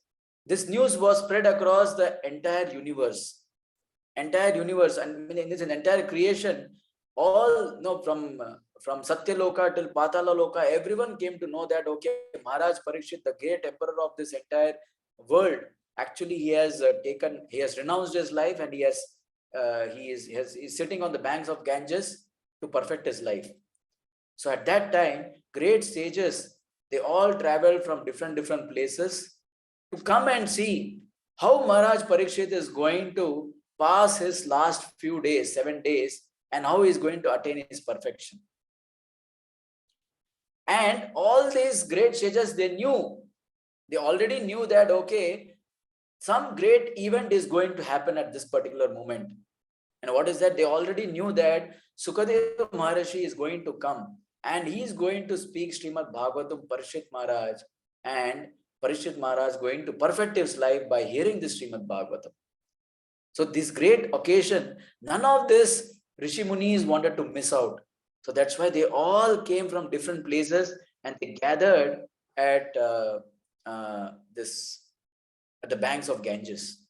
this news was spread across the entire universe. Entire universe, and in this entire creation, all from Satyaloka till Patala Loka, everyone came to know that okay, Maharaj Parikshit, the great emperor of this entire world, actually he has renounced his life, and he's sitting on the banks of Ganges to perfect his life. So at that time, great sages, they all traveled from different places to come and see how Maharaj Parikshit is going to pass his last few days, 7 days, and how he is going to attain his perfection. And all these great sages, they already knew that, okay, some great event is going to happen at this particular moment. And what is that? They already knew that Sukadeva Maharishi is going to come and he is going to speak Srimad Bhagavatam Parikshit Maharaj, and Parikshit Maharaj is going to perfect his life by hearing this Srimad Bhagavatam. So this great occasion, none of this Rishi Munis wanted to miss out. So that's why they all came from different places and they gathered at the banks of Ganges.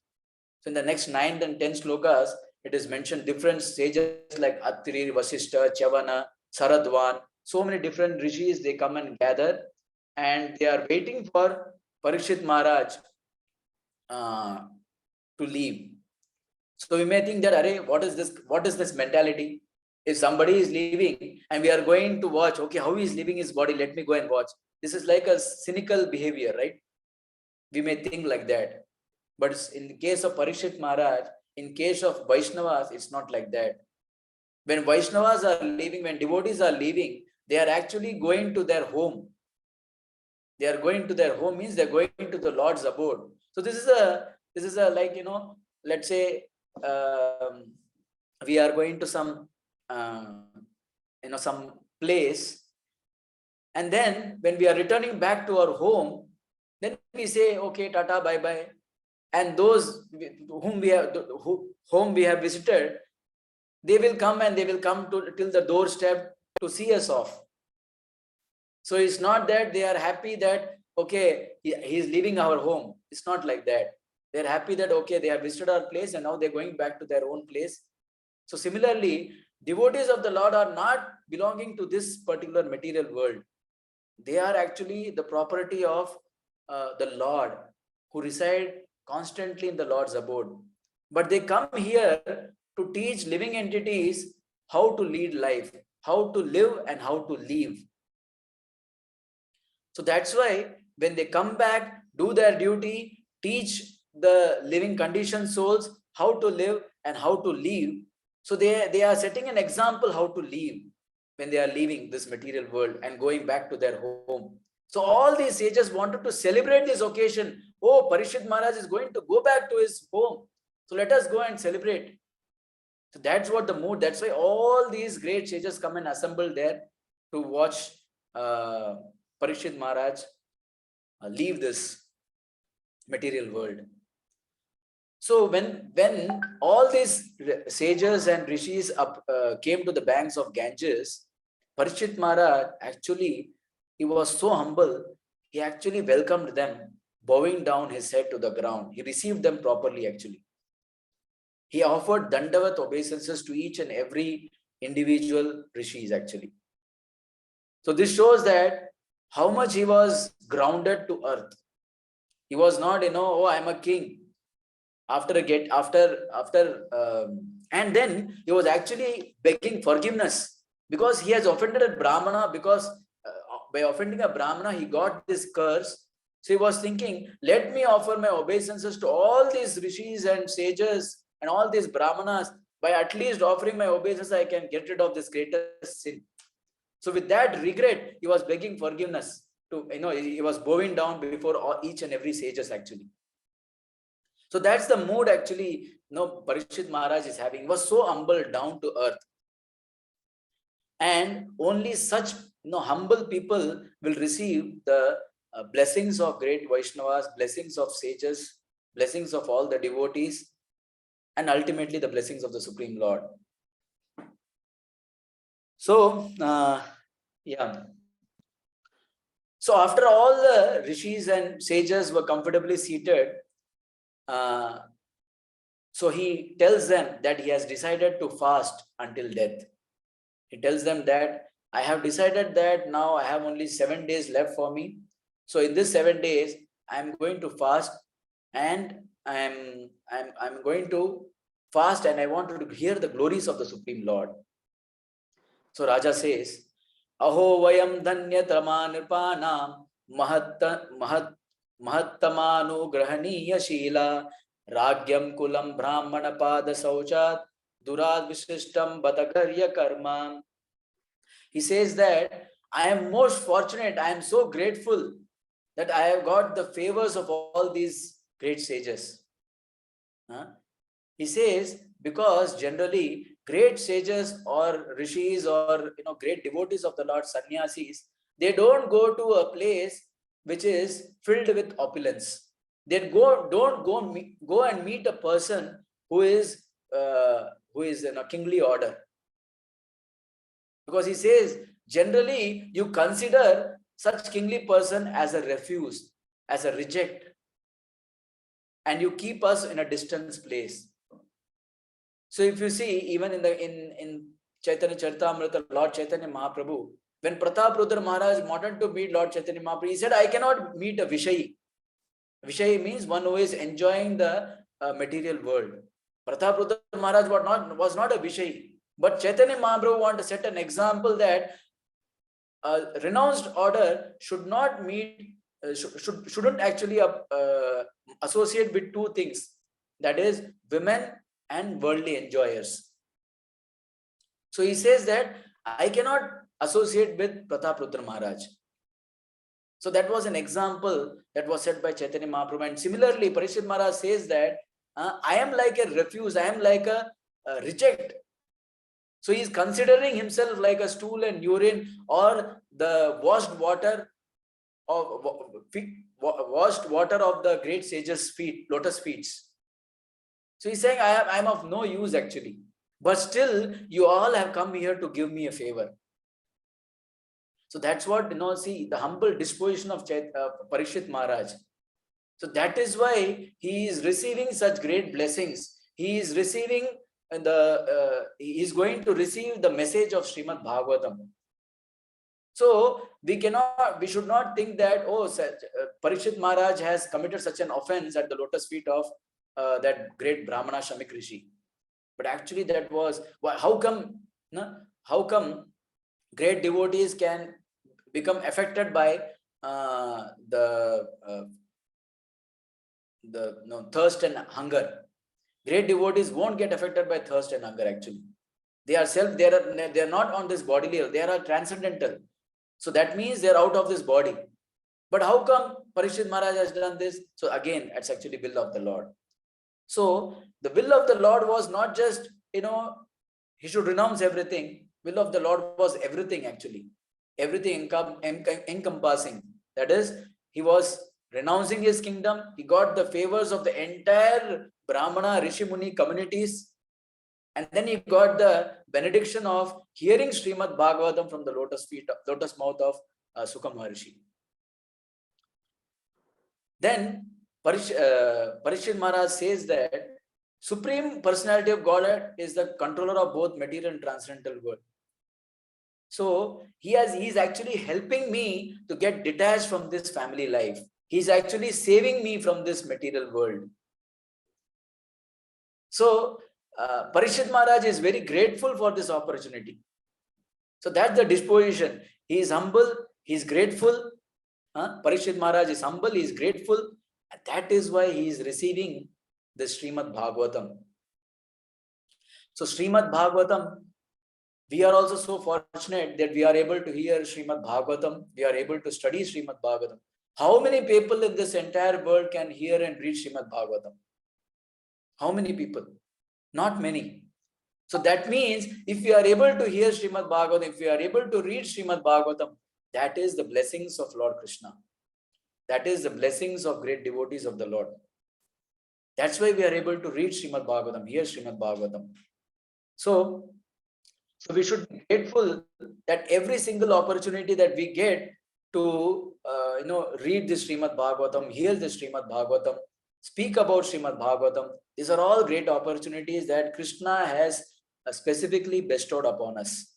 So in the next 9 and 10 slokas, it is mentioned different sages like Atri, Vasishta, Chavana, Saradvan. So many different rishis, they come and gather and they are waiting for Parikshit Maharaj to leave. So we may think that, Arey, what is this? What is this mentality? If somebody is leaving and we are going to watch, okay, how he is leaving his body, let me go and watch. This is like a cynical behavior, right? We may think like that. But in the case of Parikshit Maharaj, in case of Vaishnavas, it's not like that. When Vaishnavas are leaving, when devotees are leaving, they are actually going to their home. They are going to their home means they're going to the Lord's abode. So this is a like, let's say we are going to some some place, and then when we are returning back to our home, then we say, okay, tata, bye bye. And those whom we have visited, they will come and they will come till the doorstep to see us off. So it's not that they are happy that, okay, he is leaving our home. It's not like that. They're happy that, okay, they have visited our place and now they're going back to their own place. So similarly, devotees of the Lord are not belonging to this particular material world. They are actually the property of the Lord, who reside constantly in the Lord's abode. But they come here to teach living entities how to lead life, how to live and how to live. So that's why when they come back, do their duty, teach the living conditioned souls how to live and how to live. So they are setting an example how to live when they are leaving this material world and going back to their home. So all these sages wanted to celebrate this occasion. Oh, Parikshit Maharaj is going to go back to his home. So let us go and celebrate. So that's what the mood. That's why all these great sages come and assemble there to watch Parikshit Maharaj leave this material world. So when all these sages and rishis came to the banks of Ganges, Parikshit Maharaj actually, he was so humble. He actually welcomed them, bowing down his head to the ground. He received them properly actually. He offered dandavat obeisances to each and every individual rishis actually. So this shows that how much he was grounded to earth. He was not, oh, I'm a king. And then he was actually begging forgiveness because he has offended a Brahmana, because by offending a Brahmana, he got this curse. So he was thinking, let me offer my obeisances to all these rishis and sages and all these Brahmanas. By at least offering my obeisances, I can get rid of this greatest sin. So with that regret, he was begging forgiveness to, he was bowing down before each and every sages actually. So that's the mood actually, Parikshit Maharaj is having. He was so humble, down to earth. And only such, humble people will receive the blessings of great Vaishnavas, blessings of sages, blessings of all the devotees, and ultimately the blessings of the Supreme Lord. So, yeah. So after all the rishis and sages were comfortably seated, so he tells them that he has decided to fast until death. He tells them that I have decided that now I have only 7 days left for me. So in this 7 days, I'm going to fast, and I'm going to fast, and I want to hear the glories of the Supreme Lord. So Raja says, Aho vayam dhanyatama nirpanam mahattamanu grahaniya shila ragyam kulam brahmana pada sauchat durad visishtam batakarya karma. He says that I am most fortunate, I am so grateful that I have got the favors of all these great sages. He says, because generally great sages or rishis or great devotees of the Lord, sannyasis, they don't go to a place which is filled with opulence. They don't go and meet a person who is in a kingly order. Because he says, generally you consider such kingly person as a refuse, as a reject, and you keep us in a distance place. So if you see, even in Chaitanya Charitamrita, Lord Chaitanya Mahaprabhu, when Pratap Rudra Maharaj wanted to meet Lord Chaitanya Mahaprabhu, he said, I cannot meet a Vishayi. Vishayi means one who is enjoying the material world. Pratap Rudra Maharaj was not a Vishayi. But Chaitanya Mahaprabhu wanted to set an example that a renounced order should not meet, shouldn't actually associate with two things. That is, women and worldly enjoyers. So he says that I cannot associate with Pratap Rudra Maharaj. So that was an example that was set by Chaitanya Mahaprabhu. And similarly, Parikshit Maharaj says that I am like a refuse, I am like a reject. So he is considering himself like a stool and urine, or the washed water of the great sages' feet, lotus feet. So he's saying, I am of no use actually. But still, you all have come here to give me a favor. So that's what, see, the humble disposition of Parikshit Maharaj. So that is why he is receiving such great blessings. He is receiving he is going to receive the message of Srimad Bhagavatam. So we should not think that, Parikshit Maharaj has committed such an offense at the lotus feet of that great Brahmana Shamik Rishi. But actually that was, how come great devotees can become affected by the thirst and hunger? Great devotees won't get affected by thirst and hunger actually. They are not on this body level, they are transcendental. So that means they are out of this body. But how come Parikshit Maharaj has done this? So again, it's actually will of the Lord. So the will of the Lord was not just, he should renounce everything. Will of the Lord was everything actually. Everything encompassing. That is, he was renouncing his kingdom. He got the favors of the entire Brahmana, Rishi Muni communities, and then he got the benediction of hearing Srimad Bhagavatam from the lotus mouth of Sukha Maharishi. Then Parikshit Maharaj says that Supreme Personality of Godhead is the controller of both material and transcendental world. So he's actually helping me to get detached from this family life. He's actually saving me from this material world. So Parikshit Maharaj is very grateful for this opportunity. So that's the disposition. He is humble, he is grateful. Parikshit Maharaj is humble, he is grateful. And that is why he is receiving the Srimad Bhagavatam. So Srimad Bhagavatam, we are also so fortunate that we are able to hear Srimad Bhagavatam. We are able to study Srimad Bhagavatam. How many people in this entire world can hear and read Srimad Bhagavatam? How many people? Not many. So that means if we are able to hear Srimad Bhagavatam, if we are able to read Srimad Bhagavatam, that is the blessings of Lord Krishna. That is the blessings of great devotees of the Lord. That's why we are able to read Srimad Bhagavatam, hear Srimad Bhagavatam. So we should be grateful that every single opportunity that we get to read this Srimad Bhagavatam, hear this Srimad Bhagavatam, speak about Srimad Bhagavatam, these are all great opportunities that Krishna has specifically bestowed upon us.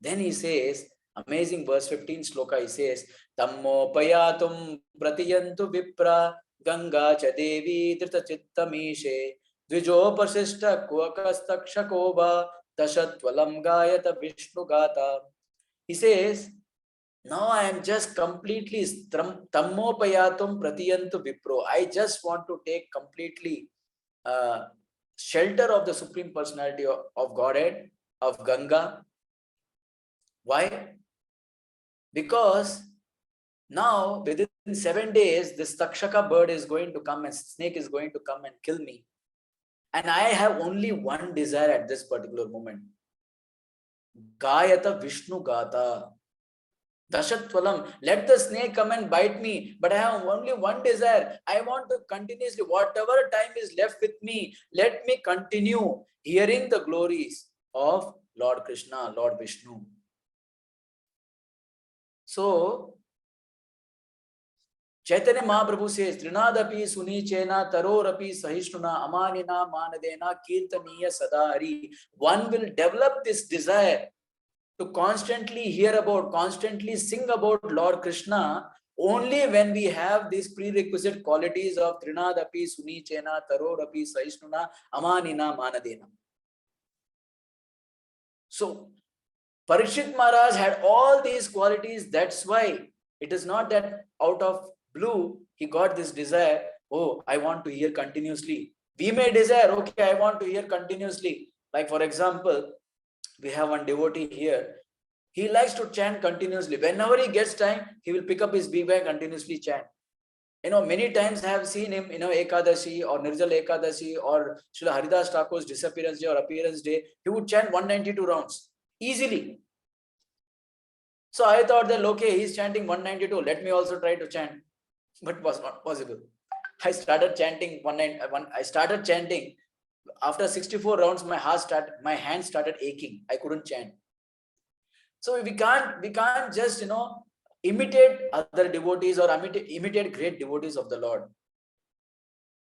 Then he says, amazing verse 15 sloka, he says, Tammo payatum pratiyantu vipra ganga cha devi trita chittamishe dvijopasishta kuakastakshakoba tashatvalam gayata vishnu gata. He says, now I am just completely tammo payatum pratiyantu vipro. I just want to take completely shelter of the Supreme Personality of Godhead, of Ganga. Why? Because now within 7 days, this Takshaka bird is going to come and snake is going to come and kill me. And I have only one desire at this particular moment. Gayata Vishnu Gata. Dashatvalam, let the snake come and bite me, but I have only one desire. I want to continuously, whatever time is left with me, let me continue hearing the glories of Lord Krishna, Lord Vishnu. So, Chaitanya Mahaprabhu says, Trinadapi Sunichena Tarorapi Sahishnuna Amanina Manadena Kirtaniya Sadahari. One will develop this desire to constantly hear about, constantly sing about Lord Krishna only when we have these prerequisite qualities of Trinadapi Sunichena Tarorapi Sahishnuna Amanina Manadena. So, Parikshit Maharaj had all these qualities. That's why it is not that out of blue he got this desire. Oh, I want to hear continuously. We may desire, okay, I want to hear continuously. Like for example, we have one devotee here. He likes to chant continuously. Whenever he gets time, he will pick up his big bag continuously chant. Many times I have seen him, Ekadashi or Nirjal Ekadashi or Srila Haridas Thakur's disappearance day or appearance day. He would chant 192 rounds easily. So I thought that, okay, he's chanting 192. Let me also try to chant. But it was not possible. I started chanting after 64 rounds, my hands started aching. I couldn't chant. So we can't just imitate other devotees or imitate great devotees of the Lord.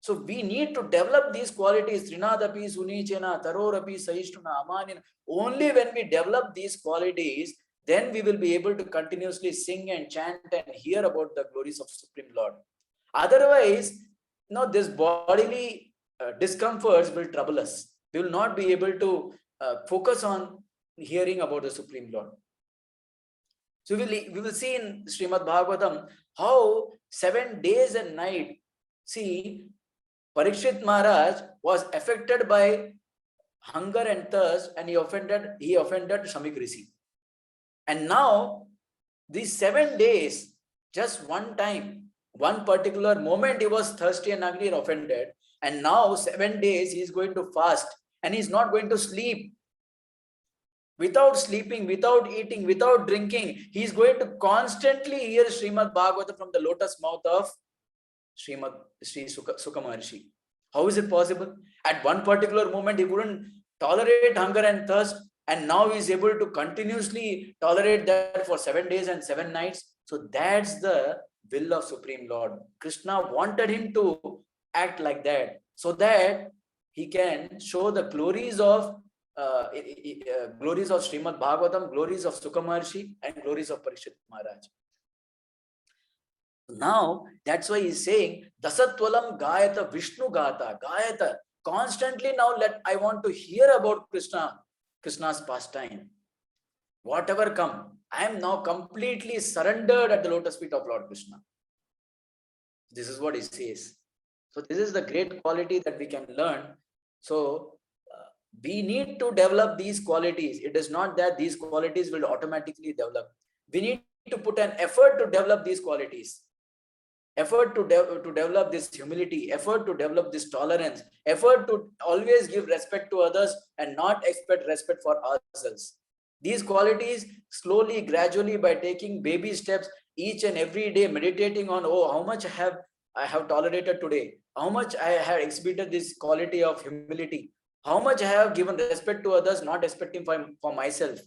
So we need to develop these qualities. Trinadapi Sunichena Tarorapi Sahishnuna Amanina. Only when we develop these qualities, then we will be able to continuously sing and chant and hear about the glories of Supreme Lord. Otherwise, this bodily discomforts will trouble us. We will not be able to focus on hearing about the Supreme Lord. So we will see in Srimad Bhagavatam how 7 days and night, see, Parikshit Maharaj was affected by hunger and thirst, and he offended Shamik Rishi. And now, these 7 days, just one time, one particular moment, he was thirsty and hungry and offended. And now, 7 days, he is going to fast and he is not going to sleep. Without sleeping, without eating, without drinking, he is going to constantly hear Srimad Bhagavatam from the lotus mouth of Sri Sukha Maharishi. How is it possible? At one particular moment, he couldn't tolerate hunger and thirst, and now he is able to continuously tolerate that for 7 days and 7 nights. So that's the will of Supreme Lord. Krishna wanted him to act like that, so that he can show the glories of Srimad Bhagavatam, glories of Sukha Maharshi, and glories of Parikshit Maharaj. Now that's why he's saying Dasatwalam Gayata Vishnu Gata Gayata. Constantly now I want to hear about Krishna's pastime. Whatever come, I am now completely surrendered at the lotus feet of Lord Krishna. This is what he says. So this is the great quality that we can learn. So we need to develop these qualities. It is not that these qualities will automatically develop. We need to put an effort to develop these qualities. Effort to develop this humility, effort to develop this tolerance, effort to always give respect to others and not expect respect for ourselves. These qualities slowly, gradually, by taking baby steps each and every day, meditating on, oh, how much I have tolerated today, how much I have exhibited this quality of humility, how much I have given respect to others, not expecting for myself.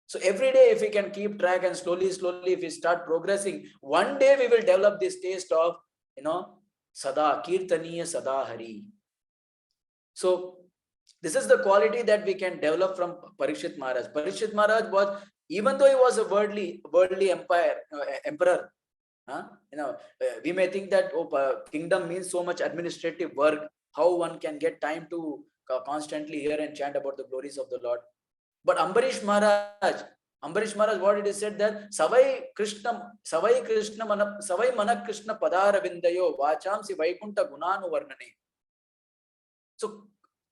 So every day, if we can keep track and slowly, if we start progressing, one day we will develop this taste of, Sada, Kirtaniya Sada Hari. So this is the quality that we can develop from Parikshit Maharaj. Parikshit Maharaj was, even though he was a worldly emperor, we may think that kingdom means so much administrative work, how one can get time to constantly hear and chant about the glories of the Lord. But Ambarish Maharaj, what did he said that Savai Mana Krishna Padaravindayo Vachamsi Vaikunta Gunanu Varnane. So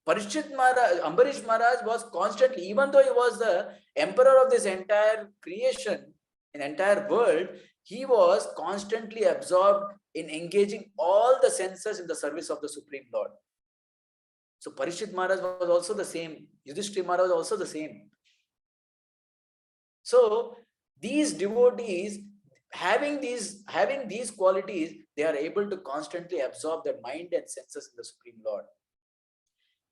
Ambarish Maharaj was constantly, even though he was the emperor of this entire creation, in entire world, he was constantly absorbed in engaging all the senses in the service of the Supreme Lord. So Parikshit Maharaj was also the same. Yudhishthira Maharaj was also the same. So these devotees, having these qualities, they are able to constantly absorb their mind and senses in the Supreme Lord.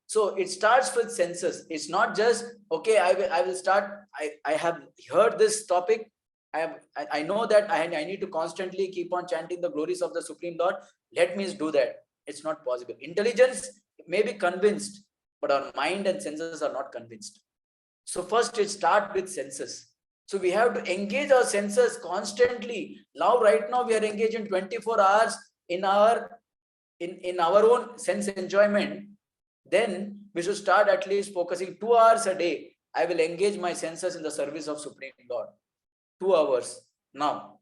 So it starts with senses. It's not just, okay, I will start. I have heard this topic. I know that I need to constantly keep on chanting the glories of the Supreme Lord. Let me do that. It's not possible. Intelligence may be convinced, but our mind and senses are not convinced. So first it starts with senses. So we have to engage our senses constantly. Now, right now, we are engaged in 24 hours in our own sense enjoyment. Then we should start at least focusing 2 hours a day. I will engage my senses in the service of Supreme Lord. 2 hours now.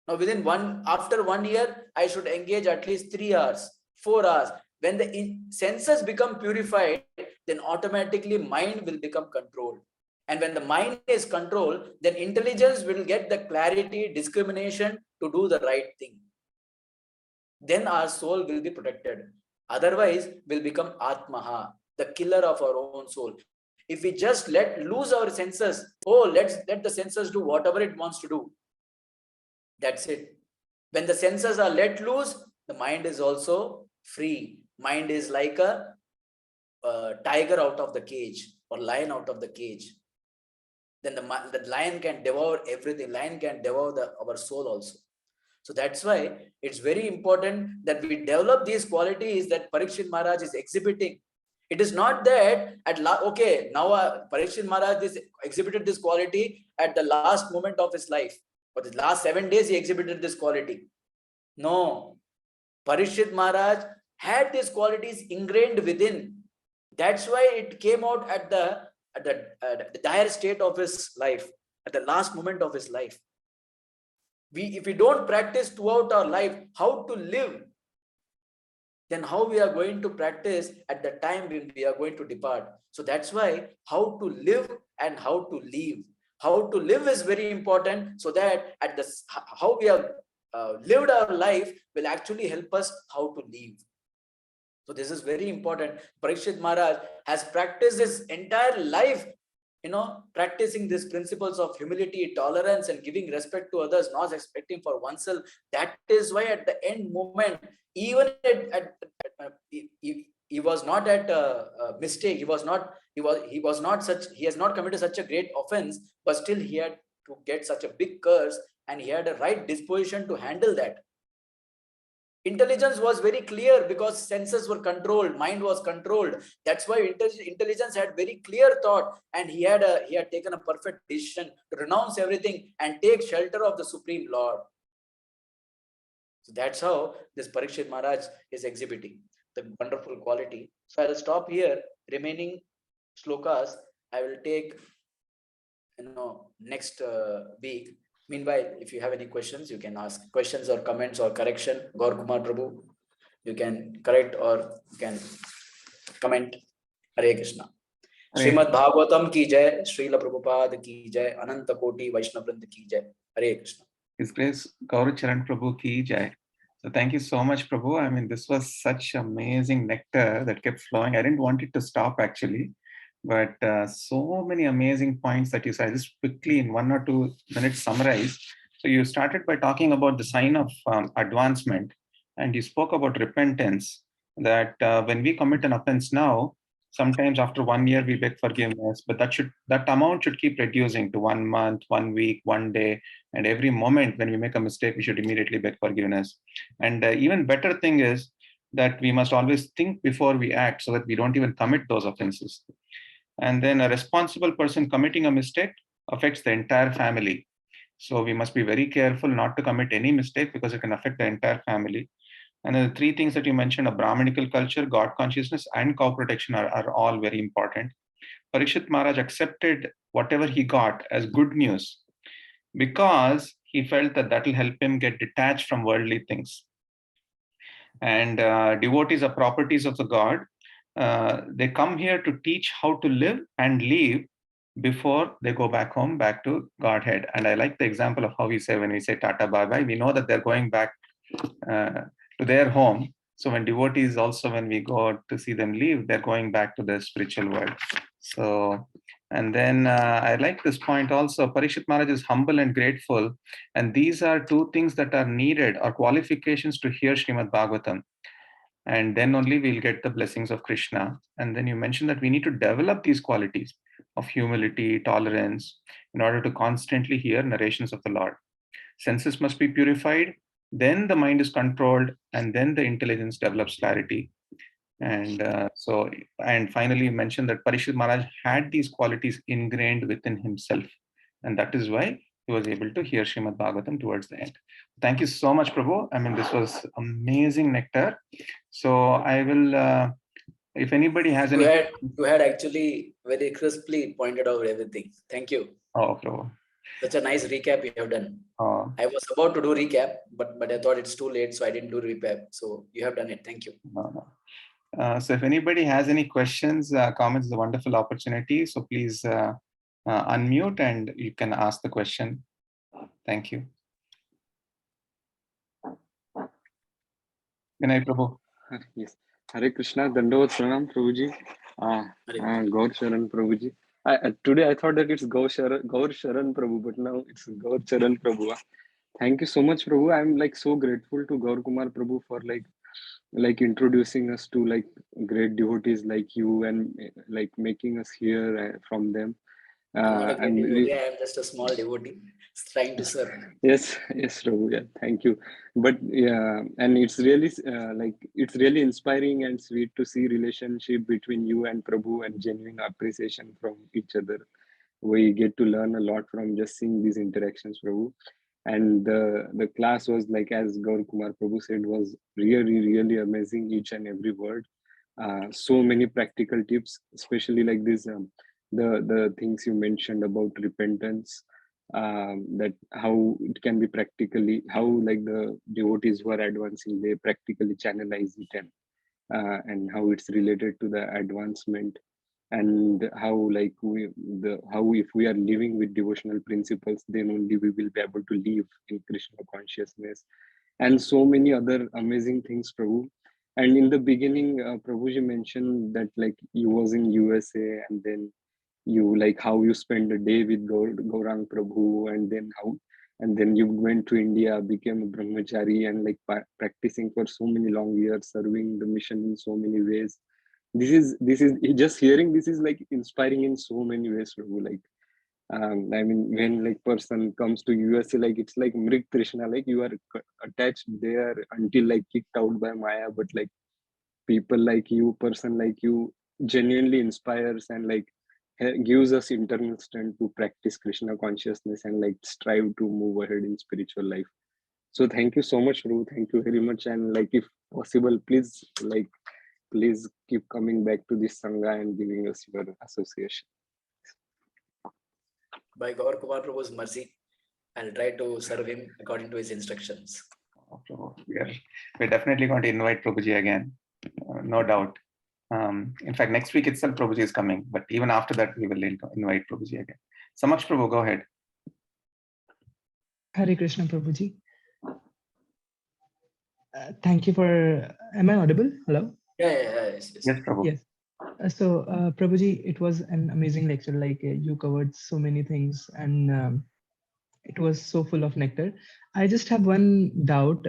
Now after 1 year, I should engage at least 3 hours, 4 hours. When the senses become purified, then automatically mind will become controlled. And when the mind is controlled, then intelligence will get the clarity, discrimination to do the right thing. Then our soul will be protected. Otherwise, we'll become Atmaha, the killer of our own soul. If we just let loose our senses, let the senses do whatever it wants to do. That's it. When the senses are let loose, the mind is also free. Mind is like a tiger out of the cage or lion out of the cage. Then the lion can devour everything. Lion can devour our soul also. So that's why it's very important that we develop these qualities that Parikshit Maharaj is exhibiting. It is not that now Parikshit Maharaj is exhibited this quality at the last moment of his life. For the last 7 days, he exhibited this quality. No. Parikshit Maharaj had these qualities ingrained within. That's why it came out at the dire state of his life, at the last moment of his life. If we don't practice throughout our life how to live, then how we are going to practice at the time when we are going to depart. So that's why how to live and how to live. How to live is very important, so that how we have lived our life will actually help us how to live. So this is very important. Parikshit Maharaj has practiced his entire life practicing these principles of humility, tolerance, and giving respect to others, not expecting for oneself. That is why at the end moment, even he was not at a mistake. He was not such. He has not committed such a great offense, but still he had to get such a big curse, and he had a right disposition to handle that. Intelligence was very clear because senses were controlled, mind was controlled. That's why intelligence had very clear thought, and he had taken a perfect decision to renounce everything and take shelter of the Supreme Lord. So that's how this Parikshit Maharaj is exhibiting the wonderful quality. So I'll stop here. Remaining shlokas I will take next week. Meanwhile, if you have any questions, you can ask questions or comments or correction. Gaur Kumar Prabhu, you can correct or you can comment. Hare Krishna. Srimad Bhagavatam ki jai, Srila Prabhupada ki jai, Ananta Koti Vaishnava Vrinda ki jai. Hare Krishna.
His Grace Gaura Charan Prabhu ki jai. So thank you so much, Prabhu. I mean, this was such amazing nectar that kept flowing. I didn't want it to stop actually. But so many amazing points that you said. Just quickly in 1 or 2 minutes summarize. So you started by talking about the sign of advancement, and you spoke about repentance, that when we commit an offense now, sometimes after 1 year we beg forgiveness, but that amount should keep reducing to 1 month, 1 week, 1 day, and every moment when we make a mistake, we should immediately beg forgiveness. And even better thing is that we must always think before we act so that we don't even commit those offenses. And then a responsible person committing a mistake affects the entire family. So we must be very careful not to commit any mistake because it can affect the entire family. And the 3 things that you mentioned, a Brahminical culture, God consciousness, and cow protection are all very important. Parikshit Maharaj accepted whatever he got as good news because he felt that will help him get detached from worldly things. And devotees are properties of the God. They come here to teach how to live and leave before they go back home, back to Godhead. And I like the example of how we say, when we say Tata Bye-bye, we know that they're going back to their home. So when devotees also, when we go to see them leave, they're going back to the spiritual world. So, and then I like this point also, Parikshit Maharaj is humble and grateful. And these are 2 things that are needed, or qualifications to hear Srimad Bhagavatam. And then only we'll get the blessings of Krishna. And then you mentioned that we need to develop these qualities of humility, tolerance, in order to constantly hear narrations of the Lord. Senses must be purified, then the mind is controlled, and then the intelligence develops clarity. And and finally, you mentioned that Parikshit Maharaj had these qualities ingrained within himself. And that is why he was able to hear Srimad Bhagavatam towards the end. Thank you so much, Prabhu. I mean, this was amazing nectar. So I will, if anybody has any...
You had actually very crisply pointed out everything. Thank you.
Oh, Prabhu.
Such a nice recap you have done. I was about to do recap, but I thought it's too late, so I didn't do recap. So you have done it. Thank you.
So if anybody has any questions, comments, is a wonderful opportunity. So please unmute and you can ask the question. Thank you. Good night, Prabhu.
Yes. Hare Krishna, Dandavat Pranam, Prabhuji. Gaur Charan, Prabhuji. Today I thought that it's Gaur Charan Prabhu, but now it's Gaur Charan Prabhu. Thank you so much, Prabhu. I'm like so grateful to Gaur Kumar Prabhu for like introducing us to like great devotees like you, and like making us hear from them.
I'm not a great devotee. I am just a small devotee trying to serve.
Yes, Prabhu. Yeah, thank you. But yeah, and it's really it's really inspiring and sweet to see relationship between you and Prabhu and genuine appreciation from each other. We get to learn a lot from just seeing these interactions, Prabhu. And the class was like, as Gaur Kumar Prabhu said, was really amazing, each and every word. So many practical tips, especially like this, the things you mentioned about repentance, that how it can be practically, how like the devotees who are advancing, they practically channelize it, and how it's related to the advancement, and how like how if we are living with devotional principles, then only we will be able to live in Krishna consciousness, and so many other amazing things, Prabhu. And in the beginning, Prabhuji mentioned that like he was in USA, and then you like how you spend a day with Gaurang Prabhu, and then you went to India, became a brahmachari, and like practicing for so many long years, serving the mission in so many ways. This is just hearing this is like inspiring in so many ways, Prabhu. Like I mean, when like person comes to USA, like it's like Mrit Krishna, like you are attached there until like kicked out by Maya, but like people like you, person like you, genuinely inspires and like gives us internal strength to practice Krishna consciousness and like strive to move ahead in spiritual life. So thank you so much, Ru. Thank you very much. And like if possible, please keep coming back to this Sangha and giving us your association.
By Gaur Kumar Prabhu's mercy, I'll try to serve him according to his instructions.
Oh, Prabhu, we're definitely going to invite Prabhuji again, no doubt. In fact, next week itself, Prabhuji is coming, but even after that, we will invite Prabhuji again. Samaksh Prabhu, go ahead.
Hare Krishna, Prabhuji. Thank you for. Am I audible? Hello?
Yes.
Yes, Prabhu.
Yes. So, Prabhuji, it was an amazing lecture. Like you covered so many things, and it was so full of nectar. I just have one doubt.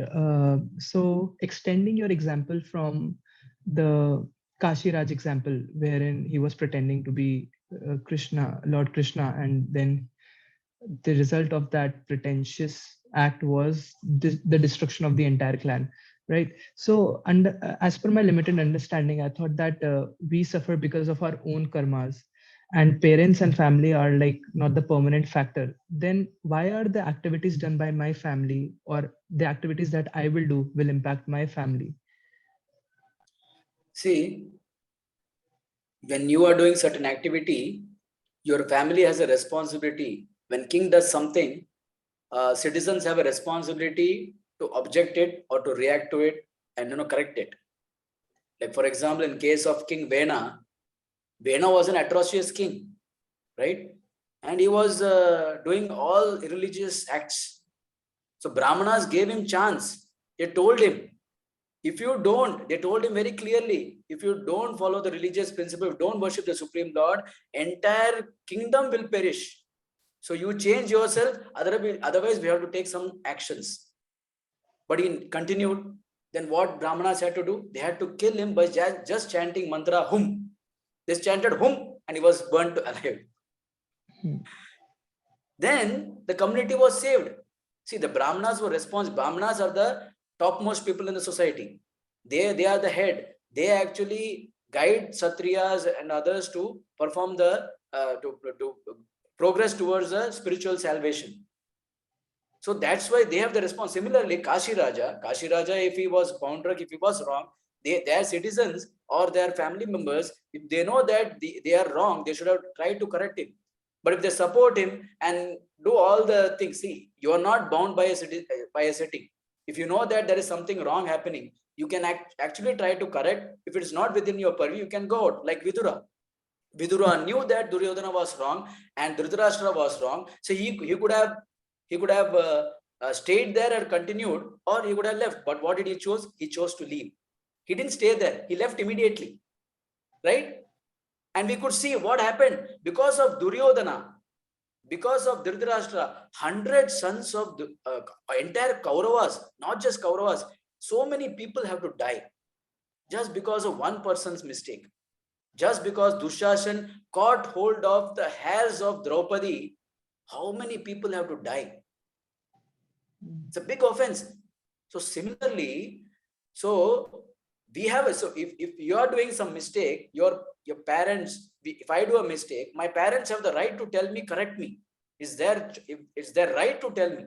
So, extending your example from the Kashiraj example, wherein he was pretending to be Krishna, Lord Krishna, and then the result of that pretentious act was the destruction of the entire clan, right? So as per my limited understanding, I thought that we suffer because of our own karmas, and parents and family are like not the permanent factor. Then why are the activities done by my family, or the activities that I will do will impact my family?
See, when you are doing certain activity, your family has a responsibility. When king does something, citizens have a responsibility to object it or to react to it and correct it. Like for example, in case of King Vena was an atrocious king, right? And he was doing all religious acts. So Brahmanas gave him chance. They told him, if you don't, they told him very clearly, if you don't follow the religious principle, don't worship the Supreme Lord, entire kingdom will perish. So you change yourself, otherwise we have to take some actions. But he continued. Then what Brahmanas had to do? They had to kill him by just chanting mantra hum. They chanted hum and he was burnt alive. Then the community was saved. See, the Brahmanas were responsible. Brahmanas are the topmost people in the society. They are the head. They actually guide Satriyas and others to perform the to progress towards the spiritual salvation. So that's why they have the response. Similarly, Kashi Raja, if he was boundary, if he was wrong, their citizens or their family members, if they know that they are wrong, they should have tried to correct him. But if they support him and do all the things, see, you are not bound by a setting. If you know that there is something wrong happening, you can actually try to correct. If it is not within your purview, you can go out. Like Vidura. Vidura knew that Duryodhana was wrong and Dhritarashtra was wrong. So he could have stayed there and continued, or he would have left. But what did he choose? He chose to leave. He didn't stay there. He left immediately, right? And we could see what happened because of Duryodhana, because of Dhritarashtra. 100 sons of the entire Kauravas, not just Kauravas. So many people have to die just because of one person's mistake. Just because Dushasan caught hold of the hairs of Draupadi, how many people have to die? It's a big offense. So similarly, so we have so if you are doing some mistake, your parents, if I do a mistake, my parents have the right to tell me, correct me. It's their right to tell me.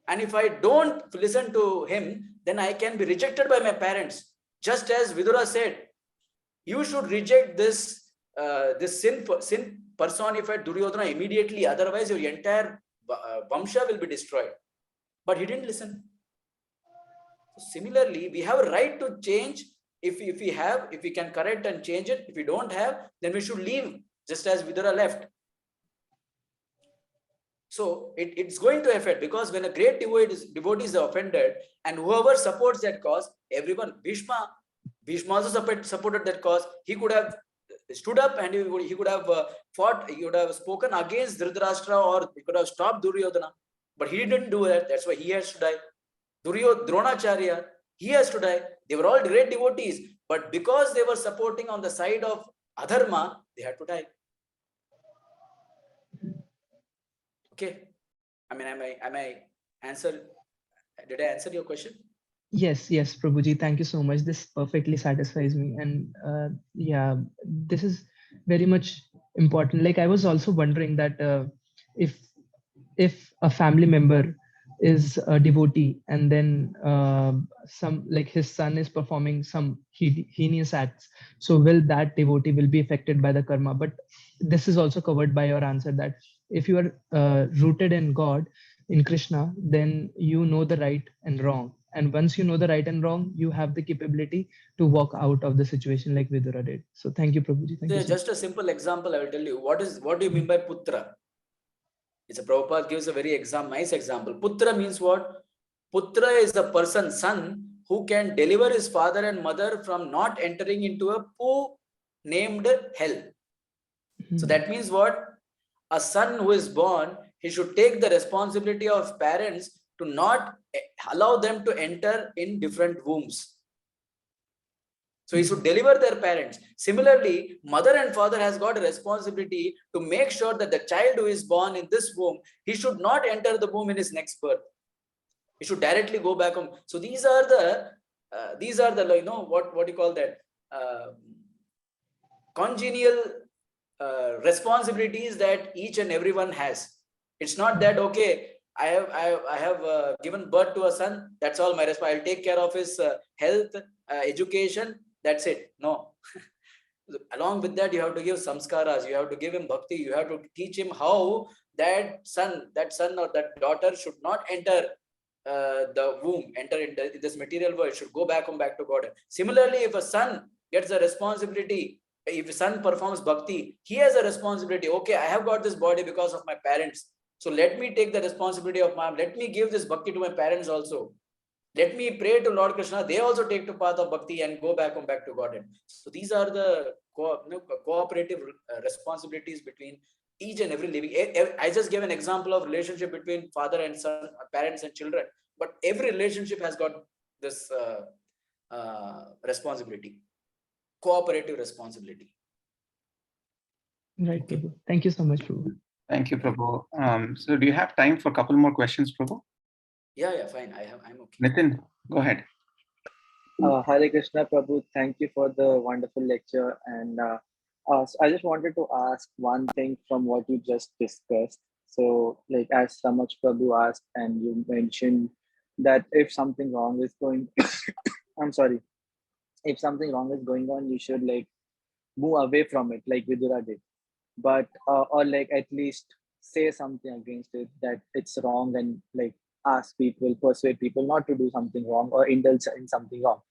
And if I don't listen to him, then I can be rejected by my parents. Just as Vidura said, you should reject this sin personified Duryodhana immediately, otherwise your entire Vamsha will be destroyed. But he didn't listen. So similarly, we have a right to change. If we can correct and change it. If we don't have, then we should leave, just as Vidura left. So it's going to affect, because when a great devotee is offended, and whoever supports that cause, everyone, Bhishma also supported that cause. He could have stood up and he could have fought, he would have spoken against Dhritarashtra, or he could have stopped Duryodhana. But he didn't do that. That's why he has to die. Dronacharya, he has to die. They were all great devotees, but because they were supporting on the side of adharma, they had to die. Okay. I mean, did I answer your question?
Yes, Prabhuji, thank you so much. This perfectly satisfies me. And yeah, this is very much important. Like, I was also wondering that if a family member is a devotee, and then some, like, his son is performing some heinous acts, so will that devotee will be affected by the karma? But this is also covered by your answer, that if you are rooted in God, in Krishna, then you know the right and wrong, and once you know the right and wrong, you have the capability to walk out of the situation, like Vidura did. So thank you, Prabhuji. Thank you so
Just a simple example I will tell you. What do you mean by putra? It's a Prabhupada gives a very nice example. Putra means what? Putra is the person, son, who can deliver his father and mother from not entering into a poo named hell. So that means what? A son who is born, he should take the responsibility of parents to not allow them to enter in different wombs. So he should deliver their parents. Similarly, mother and father has got a responsibility to make sure that the child who is born in this womb, he should not enter the womb in his next birth. He should directly go back home. So these are the you know, what do you call that? Congenial responsibilities that each and everyone has. It's not that, okay, I have given birth to a son, that's all my responsibility. I'll take care of his health, education, that's it. No. Along with that, you have to give samskaras, you have to give him bhakti, you have to teach him how that son or that daughter should not enter the womb, enter into this material world, should go back home, back to God. Similarly, if a son gets a responsibility, if a son performs bhakti, he has a responsibility. Okay, I have got this body because of my parents, so let me take the responsibility of let me give this bhakti to my parents also. Let me pray to Lord Krishna, they also take the path of bhakti and go back home, back to God. So these are the cooperative responsibilities between each and every living. I just gave an example of relationship between father and son, parents and children, but every relationship has got this responsibility, cooperative responsibility.
Right, Prabhu. Thank you so much, Prabhu.
Thank you, Prabhu. So do you have time for a couple more questions, Prabhu?
Yeah, fine. I'm okay.
Nitin, go ahead.
Hare Krishna, Prabhu. Thank you for the wonderful lecture. And so I just wanted to ask one thing from what you just discussed. So, like, as Samach Prabhu asked, and you mentioned that if something wrong is going, I'm sorry, if something wrong is going on, you should, like, move away from it, like Vidura did. But or, like, at least say something against it, that it's wrong, and, like, ask people, persuade people not to do something wrong or indulge in something wrong.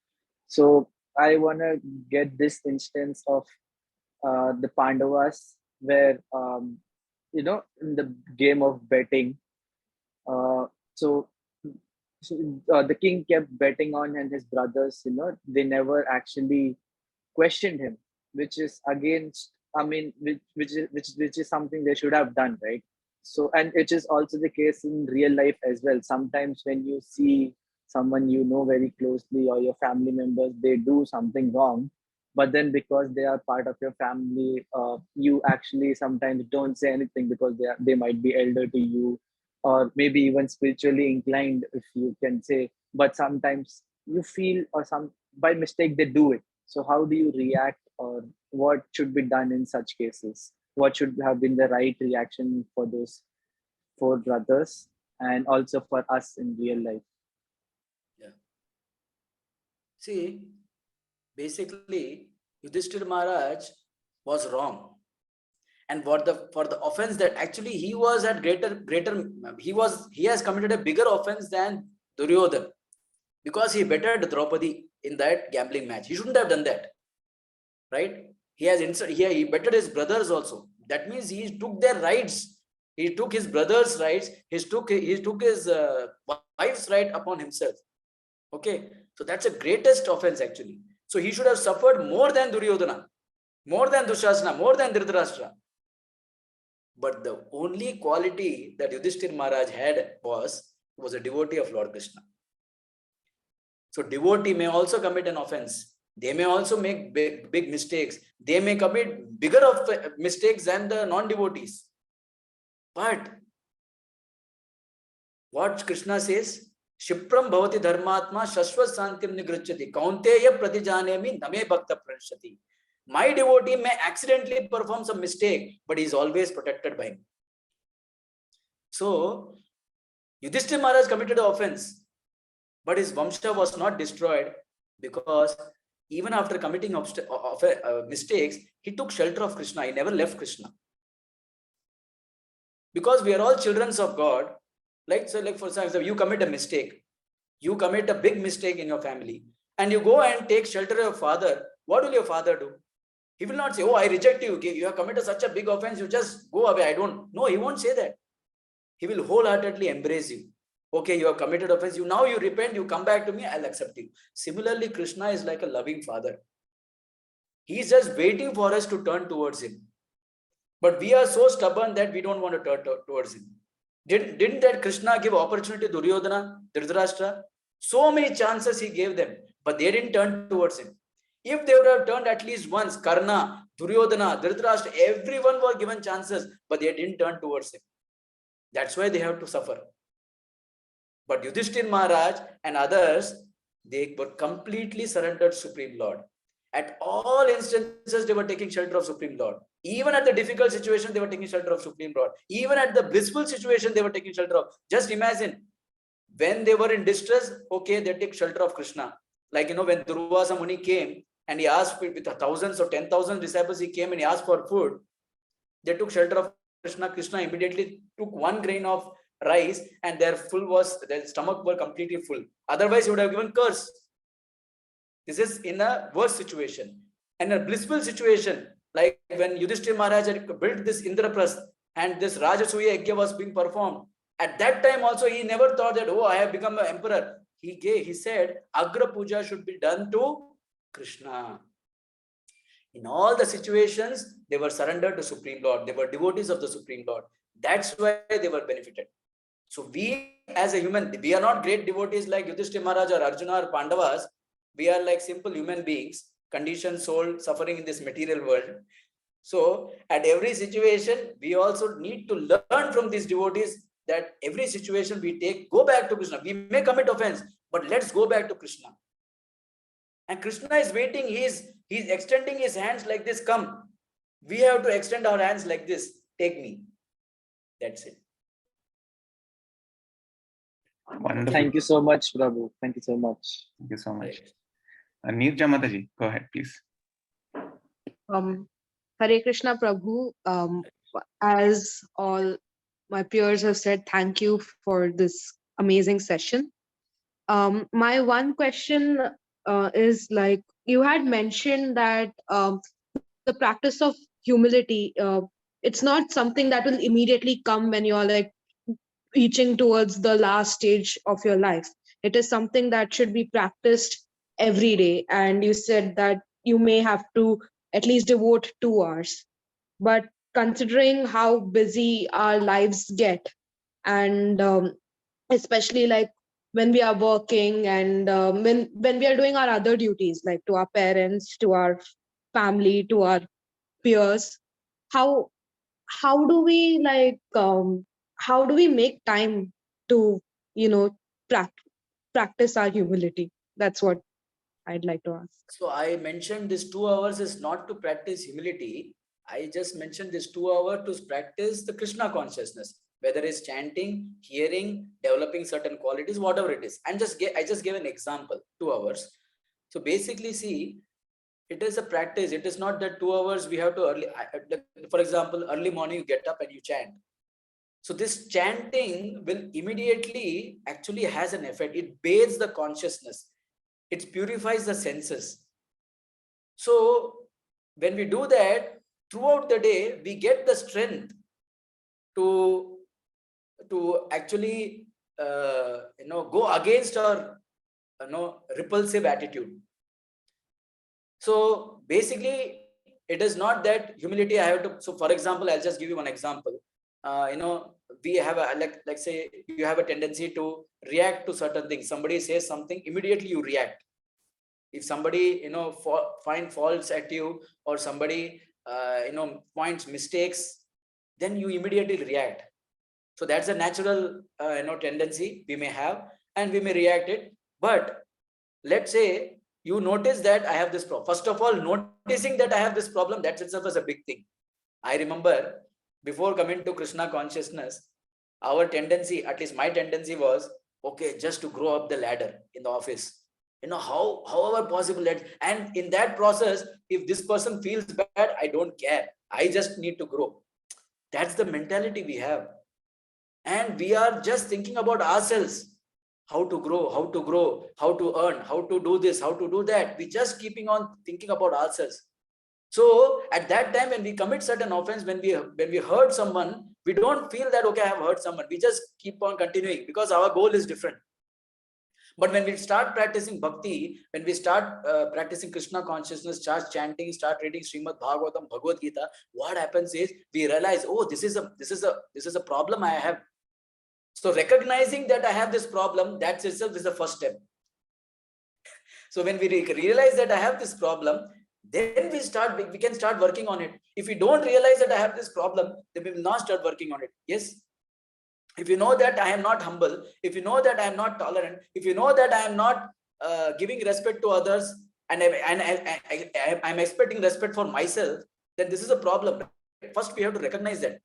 So I want to get this instance of the Pandavas, where you know, in the game of betting, uh, so, the king kept betting on, and his brothers, you know, they never actually questioned him, which is against, I mean, which is something they should have done, right? So, and it is also the case in real life as well. Sometimes when you see someone you know very closely, or your family members, they do something wrong, but then because they are part of your family, you actually sometimes don't say anything, because they might be elder to you, or maybe even spiritually inclined, if you can say. But sometimes you feel, or some by mistake they do it. So how do you react, or what should be done in such cases? What should have been the right reaction for those four brothers, and also for us in real life?
Yeah. See, basically, Yudhishthir Maharaj was wrong. And for the offense that actually he was at he has committed a bigger offense than Duryodhana, because he bettered Draupadi in that gambling match. He shouldn't have done that, right? He bettered his brothers also. That means he took their rights. He took his brother's rights. He took his wife's right upon himself. Okay, so that's the greatest offense actually. So he should have suffered more than Duryodhana. more than Dushasana, more than Dhritarashtra. But the only quality that Yudhishthir Maharaj had was a devotee of Lord Krishna. So devotee may also commit an offense. They may also make big mistakes. They may commit bigger mistakes than the non-devotees. But what Krishna says, Shipram bhavati dharmatma shashvat santim nigrichyati kaunteya pratijanemi name bhakta pranshati. My devotee may accidentally perform some mistake, but he is always protected by me. So, Yudhishthira Maharaj committed an offense, but his Vamsha was not destroyed because even after committing mistakes, he took shelter of Krishna. He never left Krishna. Because we are all children of God. Like for example, you commit a mistake. You commit a big mistake in your family and you go and take shelter of your father. What will your father do? He will not say, oh, I reject you. You have committed such a big offense. You just go away. I don't. No, he won't say that. He will wholeheartedly embrace you. Okay, you have committed offense. Now you repent. You come back to me. I'll accept you. Similarly, Krishna is like a loving father. He is just waiting for us to turn towards him. But we are so stubborn that we don't want to turn towards him. Didn't that Krishna give opportunity to Duryodhana, Dhritarashtra? So many chances he gave them, but they didn't turn towards him. If they would have turned at least once, Karna, Duryodhana, Dhritarashtra, everyone were given chances, but they didn't turn towards him. That's why they have to suffer. But Yudhishthir Maharaj and others, they were completely surrendered to Supreme Lord. At all instances, they were taking shelter of Supreme Lord. Even at the difficult situation, they were taking shelter of Supreme Lord. Even at the blissful situation, they were taking shelter of. Just imagine, when they were in distress, okay, they take shelter of Krishna. Like, when Durvasa Muni came and he asked with thousands or 10,000 disciples, he came and he asked for food. They took shelter of Krishna. Krishna immediately took one grain of rice and their stomach were completely full. Otherwise, he would have given curse. This is in a worse situation. And a blissful situation, like when Yudhishthira Maharaj had built this Indraprasth and this Rajasuya Yajna was being performed. At that time also, he never thought that, oh, I have become an emperor. He said, Agra Puja should be done to Krishna. In all the situations, they were surrendered to Supreme Lord. They were devotees of the Supreme Lord. That's why they were benefited. So we as a human, we are not great devotees like Yudhishthira Maharaj or Arjuna or Pandavas. We are like simple human beings, conditioned soul, suffering in this material world. So at every situation, we also need to learn from these devotees that every situation we take, go back to Krishna. We may commit offense, but let's go back to Krishna. And Krishna is waiting. He's extending his hands like this. Come. We have to extend our hands like this. Take me. That's it.
Wonderful.
Thank you so much, Prabhu. Thank you so much.
Thank you so much. Neerja Mataji, go ahead, please.
Hare Krishna, Prabhu. As all my peers have said, thank you for this amazing session. My one question is like, you had mentioned that the practice of humility, it's not something that will immediately come when you're like reaching towards the last stage of your life. It is something that should be practiced every day. And you said that you may have to at least devote 2 hours. But considering how busy our lives get, and especially like when we are working and when we are doing our other duties, like to our parents, to our family, to our peers, how do we like how do we make time to practice our humility? That's what I'd like to ask.
So I mentioned this 2 hours is not to practice humility. I just mentioned this 2 hours to practice the Krishna consciousness, whether it's chanting, hearing, developing certain qualities, whatever it is. I just gave an example, 2 hours. So basically, see, it is a practice. It is not that 2 hours we have to for example, early morning you get up and you chant. So this chanting will immediately actually has an effect. It bathes the consciousness. It purifies the senses. So when we do that, throughout the day, we get the strength to actually go against our repulsive attitude. So basically, it is not that humility I have to. So for example, I'll just give you one example. We have a, like say you have a tendency to react to certain things. Somebody says something, immediately you react. If somebody find faults at you, or somebody points mistakes, then you immediately react. So that's a natural tendency we may have, and we may react it. But let's say you notice that I have this problem. First of all, noticing that I have this problem, that itself is a big thing. I remember before coming to Krishna consciousness, our tendency, at least my tendency, was okay, just to grow up the ladder in the office. However possible that, and in that process, if this person feels bad, I don't care. I just need to grow. That's the mentality we have. And we are just thinking about ourselves. How to grow, how to earn, how to do this, how to do that. We just keeping on thinking about ourselves. So at that time, when we commit certain offense, when we hurt someone, we don't feel that, okay, I have hurt someone. We just keep on continuing because our goal is different. But when we start practicing bhakti, when we start practicing Krishna consciousness, start chanting, start reading Srimad Bhagavatam, Bhagavad Gita, what happens is we realize, oh, this is a problem I have. So recognizing that I have this problem, that itself is the first step. So when we realize that I have this problem, then we can start working on it. If we don't realize that I have this problem, then we will not start working on it. Yes. If you know that I am not humble, if you know that I am not tolerant, if you know that I am not giving respect to others, and I'm expecting respect for myself, then this is a problem. First, we have to recognize that.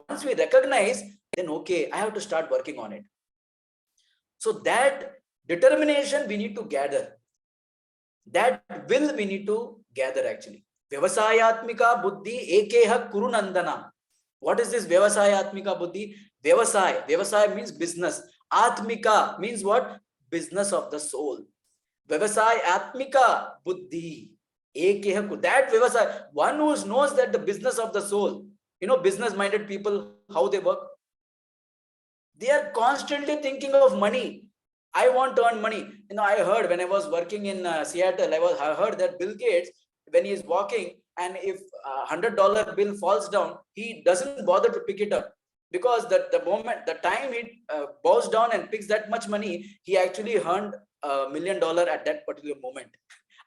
Once we recognize, then okay, I have to start working on it. So that determination we need to gather. That will we need to gather actually. Vyavasayatmika buddhi ekeha kuru nandana. What is this Vyavasayatmika buddhi? Vyavasaya means business. Atmika means what? Business of the soul. Vyavasayatmika buddhi ekeha kuru. That Vyavasaya, one who knows that the business of the soul. Business-minded people, how they work. They are constantly thinking of money. I want to earn money. I heard when I was working in Seattle, I heard that Bill Gates, when he is walking, and if $100 bill falls down, he doesn't bother to pick it up, because the time he bows down and picks that much money, he actually earned $1 million at that particular moment.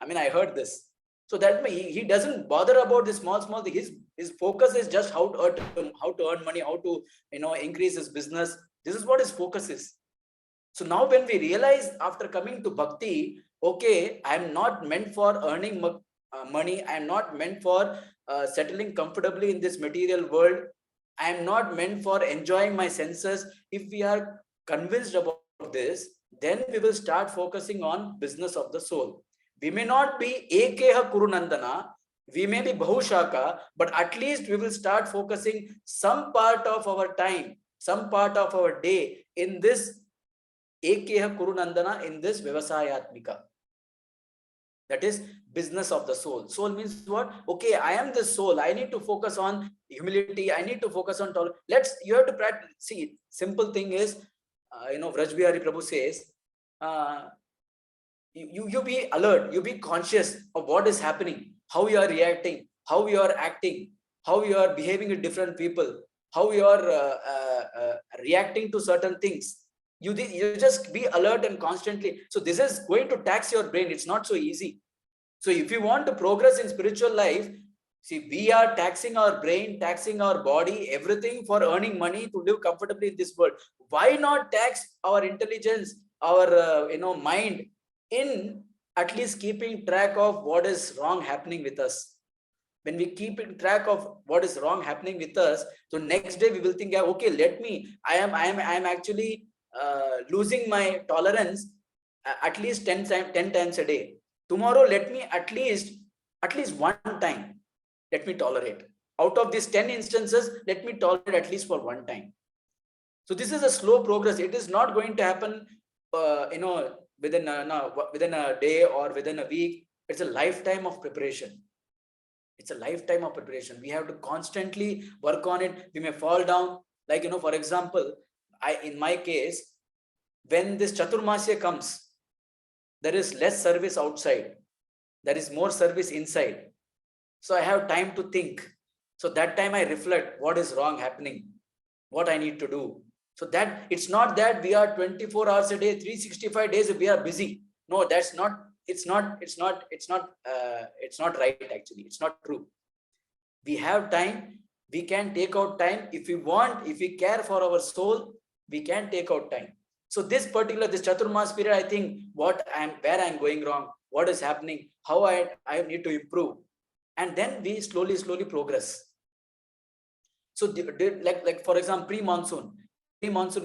I heard this. So that he doesn't bother about the small thing. His focus is just how to earn money, how to increase his business. This is what his focus is. So now when we realize after coming to bhakti, okay, I am not meant for earning money. I am not meant for settling comfortably in this material world. I am not meant for enjoying my senses. If we are convinced about this, then we will start focusing on business of the soul. We may not be ekeha kurunandana, we may be bahushaka, but at least we will start focusing some part of our time, some part of our day in this ekeha kurunandana, in this vyavasayatmika. That is business of the soul. Soul means what? Okay, I am the soul. I need to focus on humility. I need to focus on tolerance. You have to practice. See, simple thing is, Vraj Bihari Prabhu says, you be alert, you be conscious of what is happening, how you are reacting, how you are acting, how you are behaving with different people, how you are reacting to certain things. You just be alert and constantly. So this is going to tax your brain. It's not so easy. So if you want to progress in spiritual life, see, we are taxing our brain, taxing our body, everything for earning money to live comfortably in this world. Why not tax our intelligence, our mind, in at least keeping track of what is wrong happening with us? When we keep in track of what is wrong happening with us, so next day we will think, okay, I am actually losing my tolerance at least 10 times a day. Tomorrow, let me at least one time, let me tolerate. Out of these 10 instances, let me tolerate at least for one time. So this is a slow progress. It is not going to happen, within a day or within a week. It's a lifetime of preparation. It's a lifetime of preparation. We have to constantly work on it. We may fall down. Like, for example, in my case, when this Chaturmasya comes, there is less service outside. There is more service inside. So I have time to think. So that time I reflect what is wrong happening, what I need to do. So that it's not that we are 24 hours a day, 365 days we are busy. No, that's not. It's not right. Actually, it's not true. We have time. We can take out time if we want. If we care for our soul, we can take out time. So this Chaturmas period, I think where I'm going wrong, what is happening, how I need to improve, and then we slowly progress. So like for example, pre-monsoon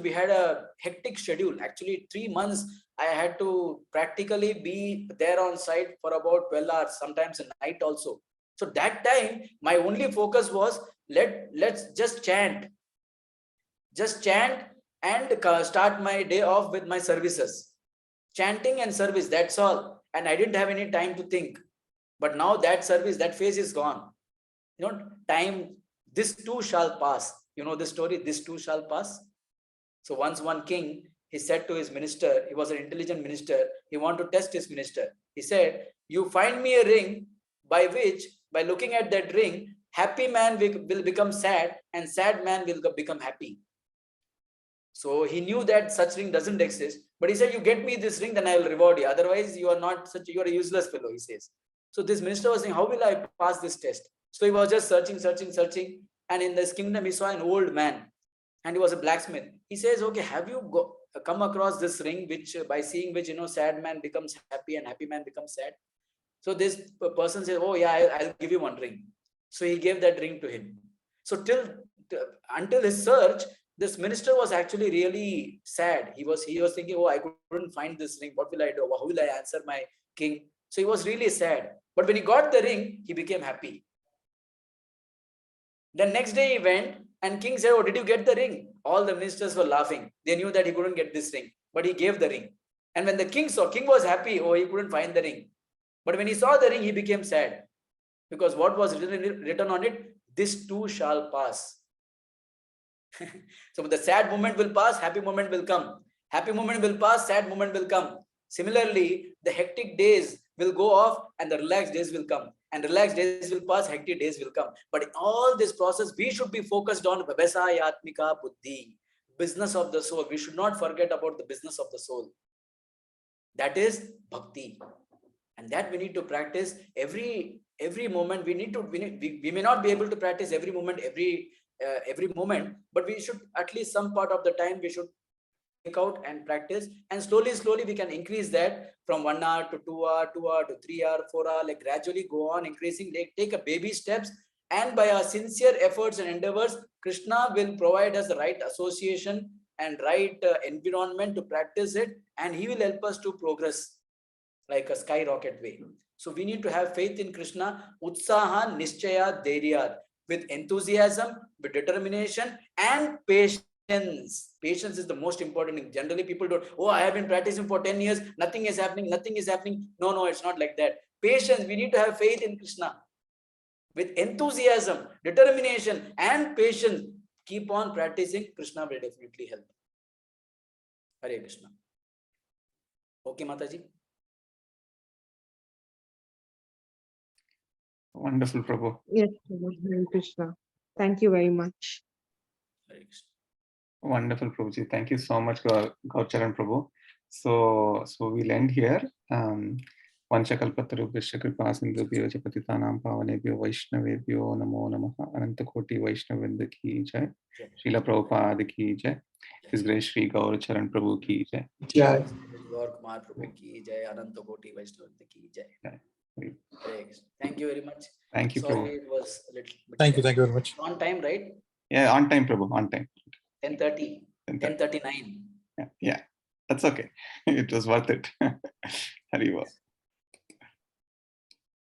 we had a hectic schedule. Actually 3 months I had to practically be there on site for about 12 hours, sometimes at night also. So that time my only focus was let's just chant and start my day off with my services, chanting and service, that's all. And I didn't have any time to think. But now that service, that phase is gone. Time, this too shall pass. You know the story, this too shall pass. So once one king, he said to his minister, he was an intelligent minister, he wanted to test his minister. He said, you find me a ring by looking at that ring, happy man will become sad and sad man will become happy. So he knew that such ring doesn't exist, but he said, you get me this ring, then I will reward you. Otherwise, you are a useless fellow, he says. So this minister was saying, how will I pass this test? So he was just searching. And in this kingdom, he saw an old man and he was a blacksmith. He says, okay, have you come across this ring, which by seeing which, sad man becomes happy and happy man becomes sad? So this person says, oh yeah, I'll give you one ring. So he gave that ring to him. So until his search, this minister was actually really sad. He was thinking, oh, I couldn't find this ring. What will I do? How will I answer my king? So he was really sad. But when he got the ring, he became happy. Then next day he went and king said, oh, did you get the ring? All the ministers were laughing. They knew that he couldn't get this ring, but he gave the ring. And when the king saw, king was happy. Oh, he couldn't find the ring. But when he saw the ring, he became sad. Because what was written on it? This too shall pass. So the sad moment will pass, happy moment will come. Happy moment will pass, sad moment will come. Similarly, the hectic days will go off and the relaxed days will come. And relaxed days will pass, hectic days will come. But in all this process, we should be focused on Vyavasayatmika Buddhi, business of the soul. We should not forget about the business of the soul. That is bhakti. And that we need to practice every moment. We may not be able to practice every moment, every moment, but we should at least some part of the time we should take out and practice, and slowly we can increase that from 1 hour to 2 hour, 2 hour to 3 hour, 4 hour, like gradually go on increasing, take a baby steps, and by our sincere efforts and endeavors, Krishna will provide us the right association and right environment to practice it, and he will help us to progress like a skyrocket way. So we need to have faith in Krishna, utsaha nischaya dairyat, with enthusiasm, with determination and patience. Patience is the most important thing. Generally people don't, oh, I have been practicing for 10 years, nothing is happening. No, it's not like that. Patience, we need to have faith in Krishna. With enthusiasm, determination and patience, keep on practicing, Krishna will definitely help. Hare Krishna. Okay, Mataji.
Wonderful, Prabhu.
Yes, Hare Krishna. Thank you very much.
Hare Krishna.
Wonderful, Prabhuji. Thank you so much, Gaura Charan Prabhu. So we'll end here. Vanchakalpatarubhyascha kripasindhubhyo cha patitanam pavanebhyo vaishnavebhyo namo namaha. Anantakoti Vaishnavrinda ki jai. Srila Prabhupada ki jai. His Grace Shri Gaura Charan Prabhu ki jai.
Jai. Gaur Kumar Prabhu ki jai. Anantakoti Vaishnavrinda ki jai. Hare Krishna. Thank you very much.
Thank you,
Sorry,
Prabhu.
it was a little bit.
Thank you very much.
On time, right?
Yeah, on time, Prabhu, on time.
10:30, 10:39.
Yeah, that's okay. It was worth it. Hari Bol.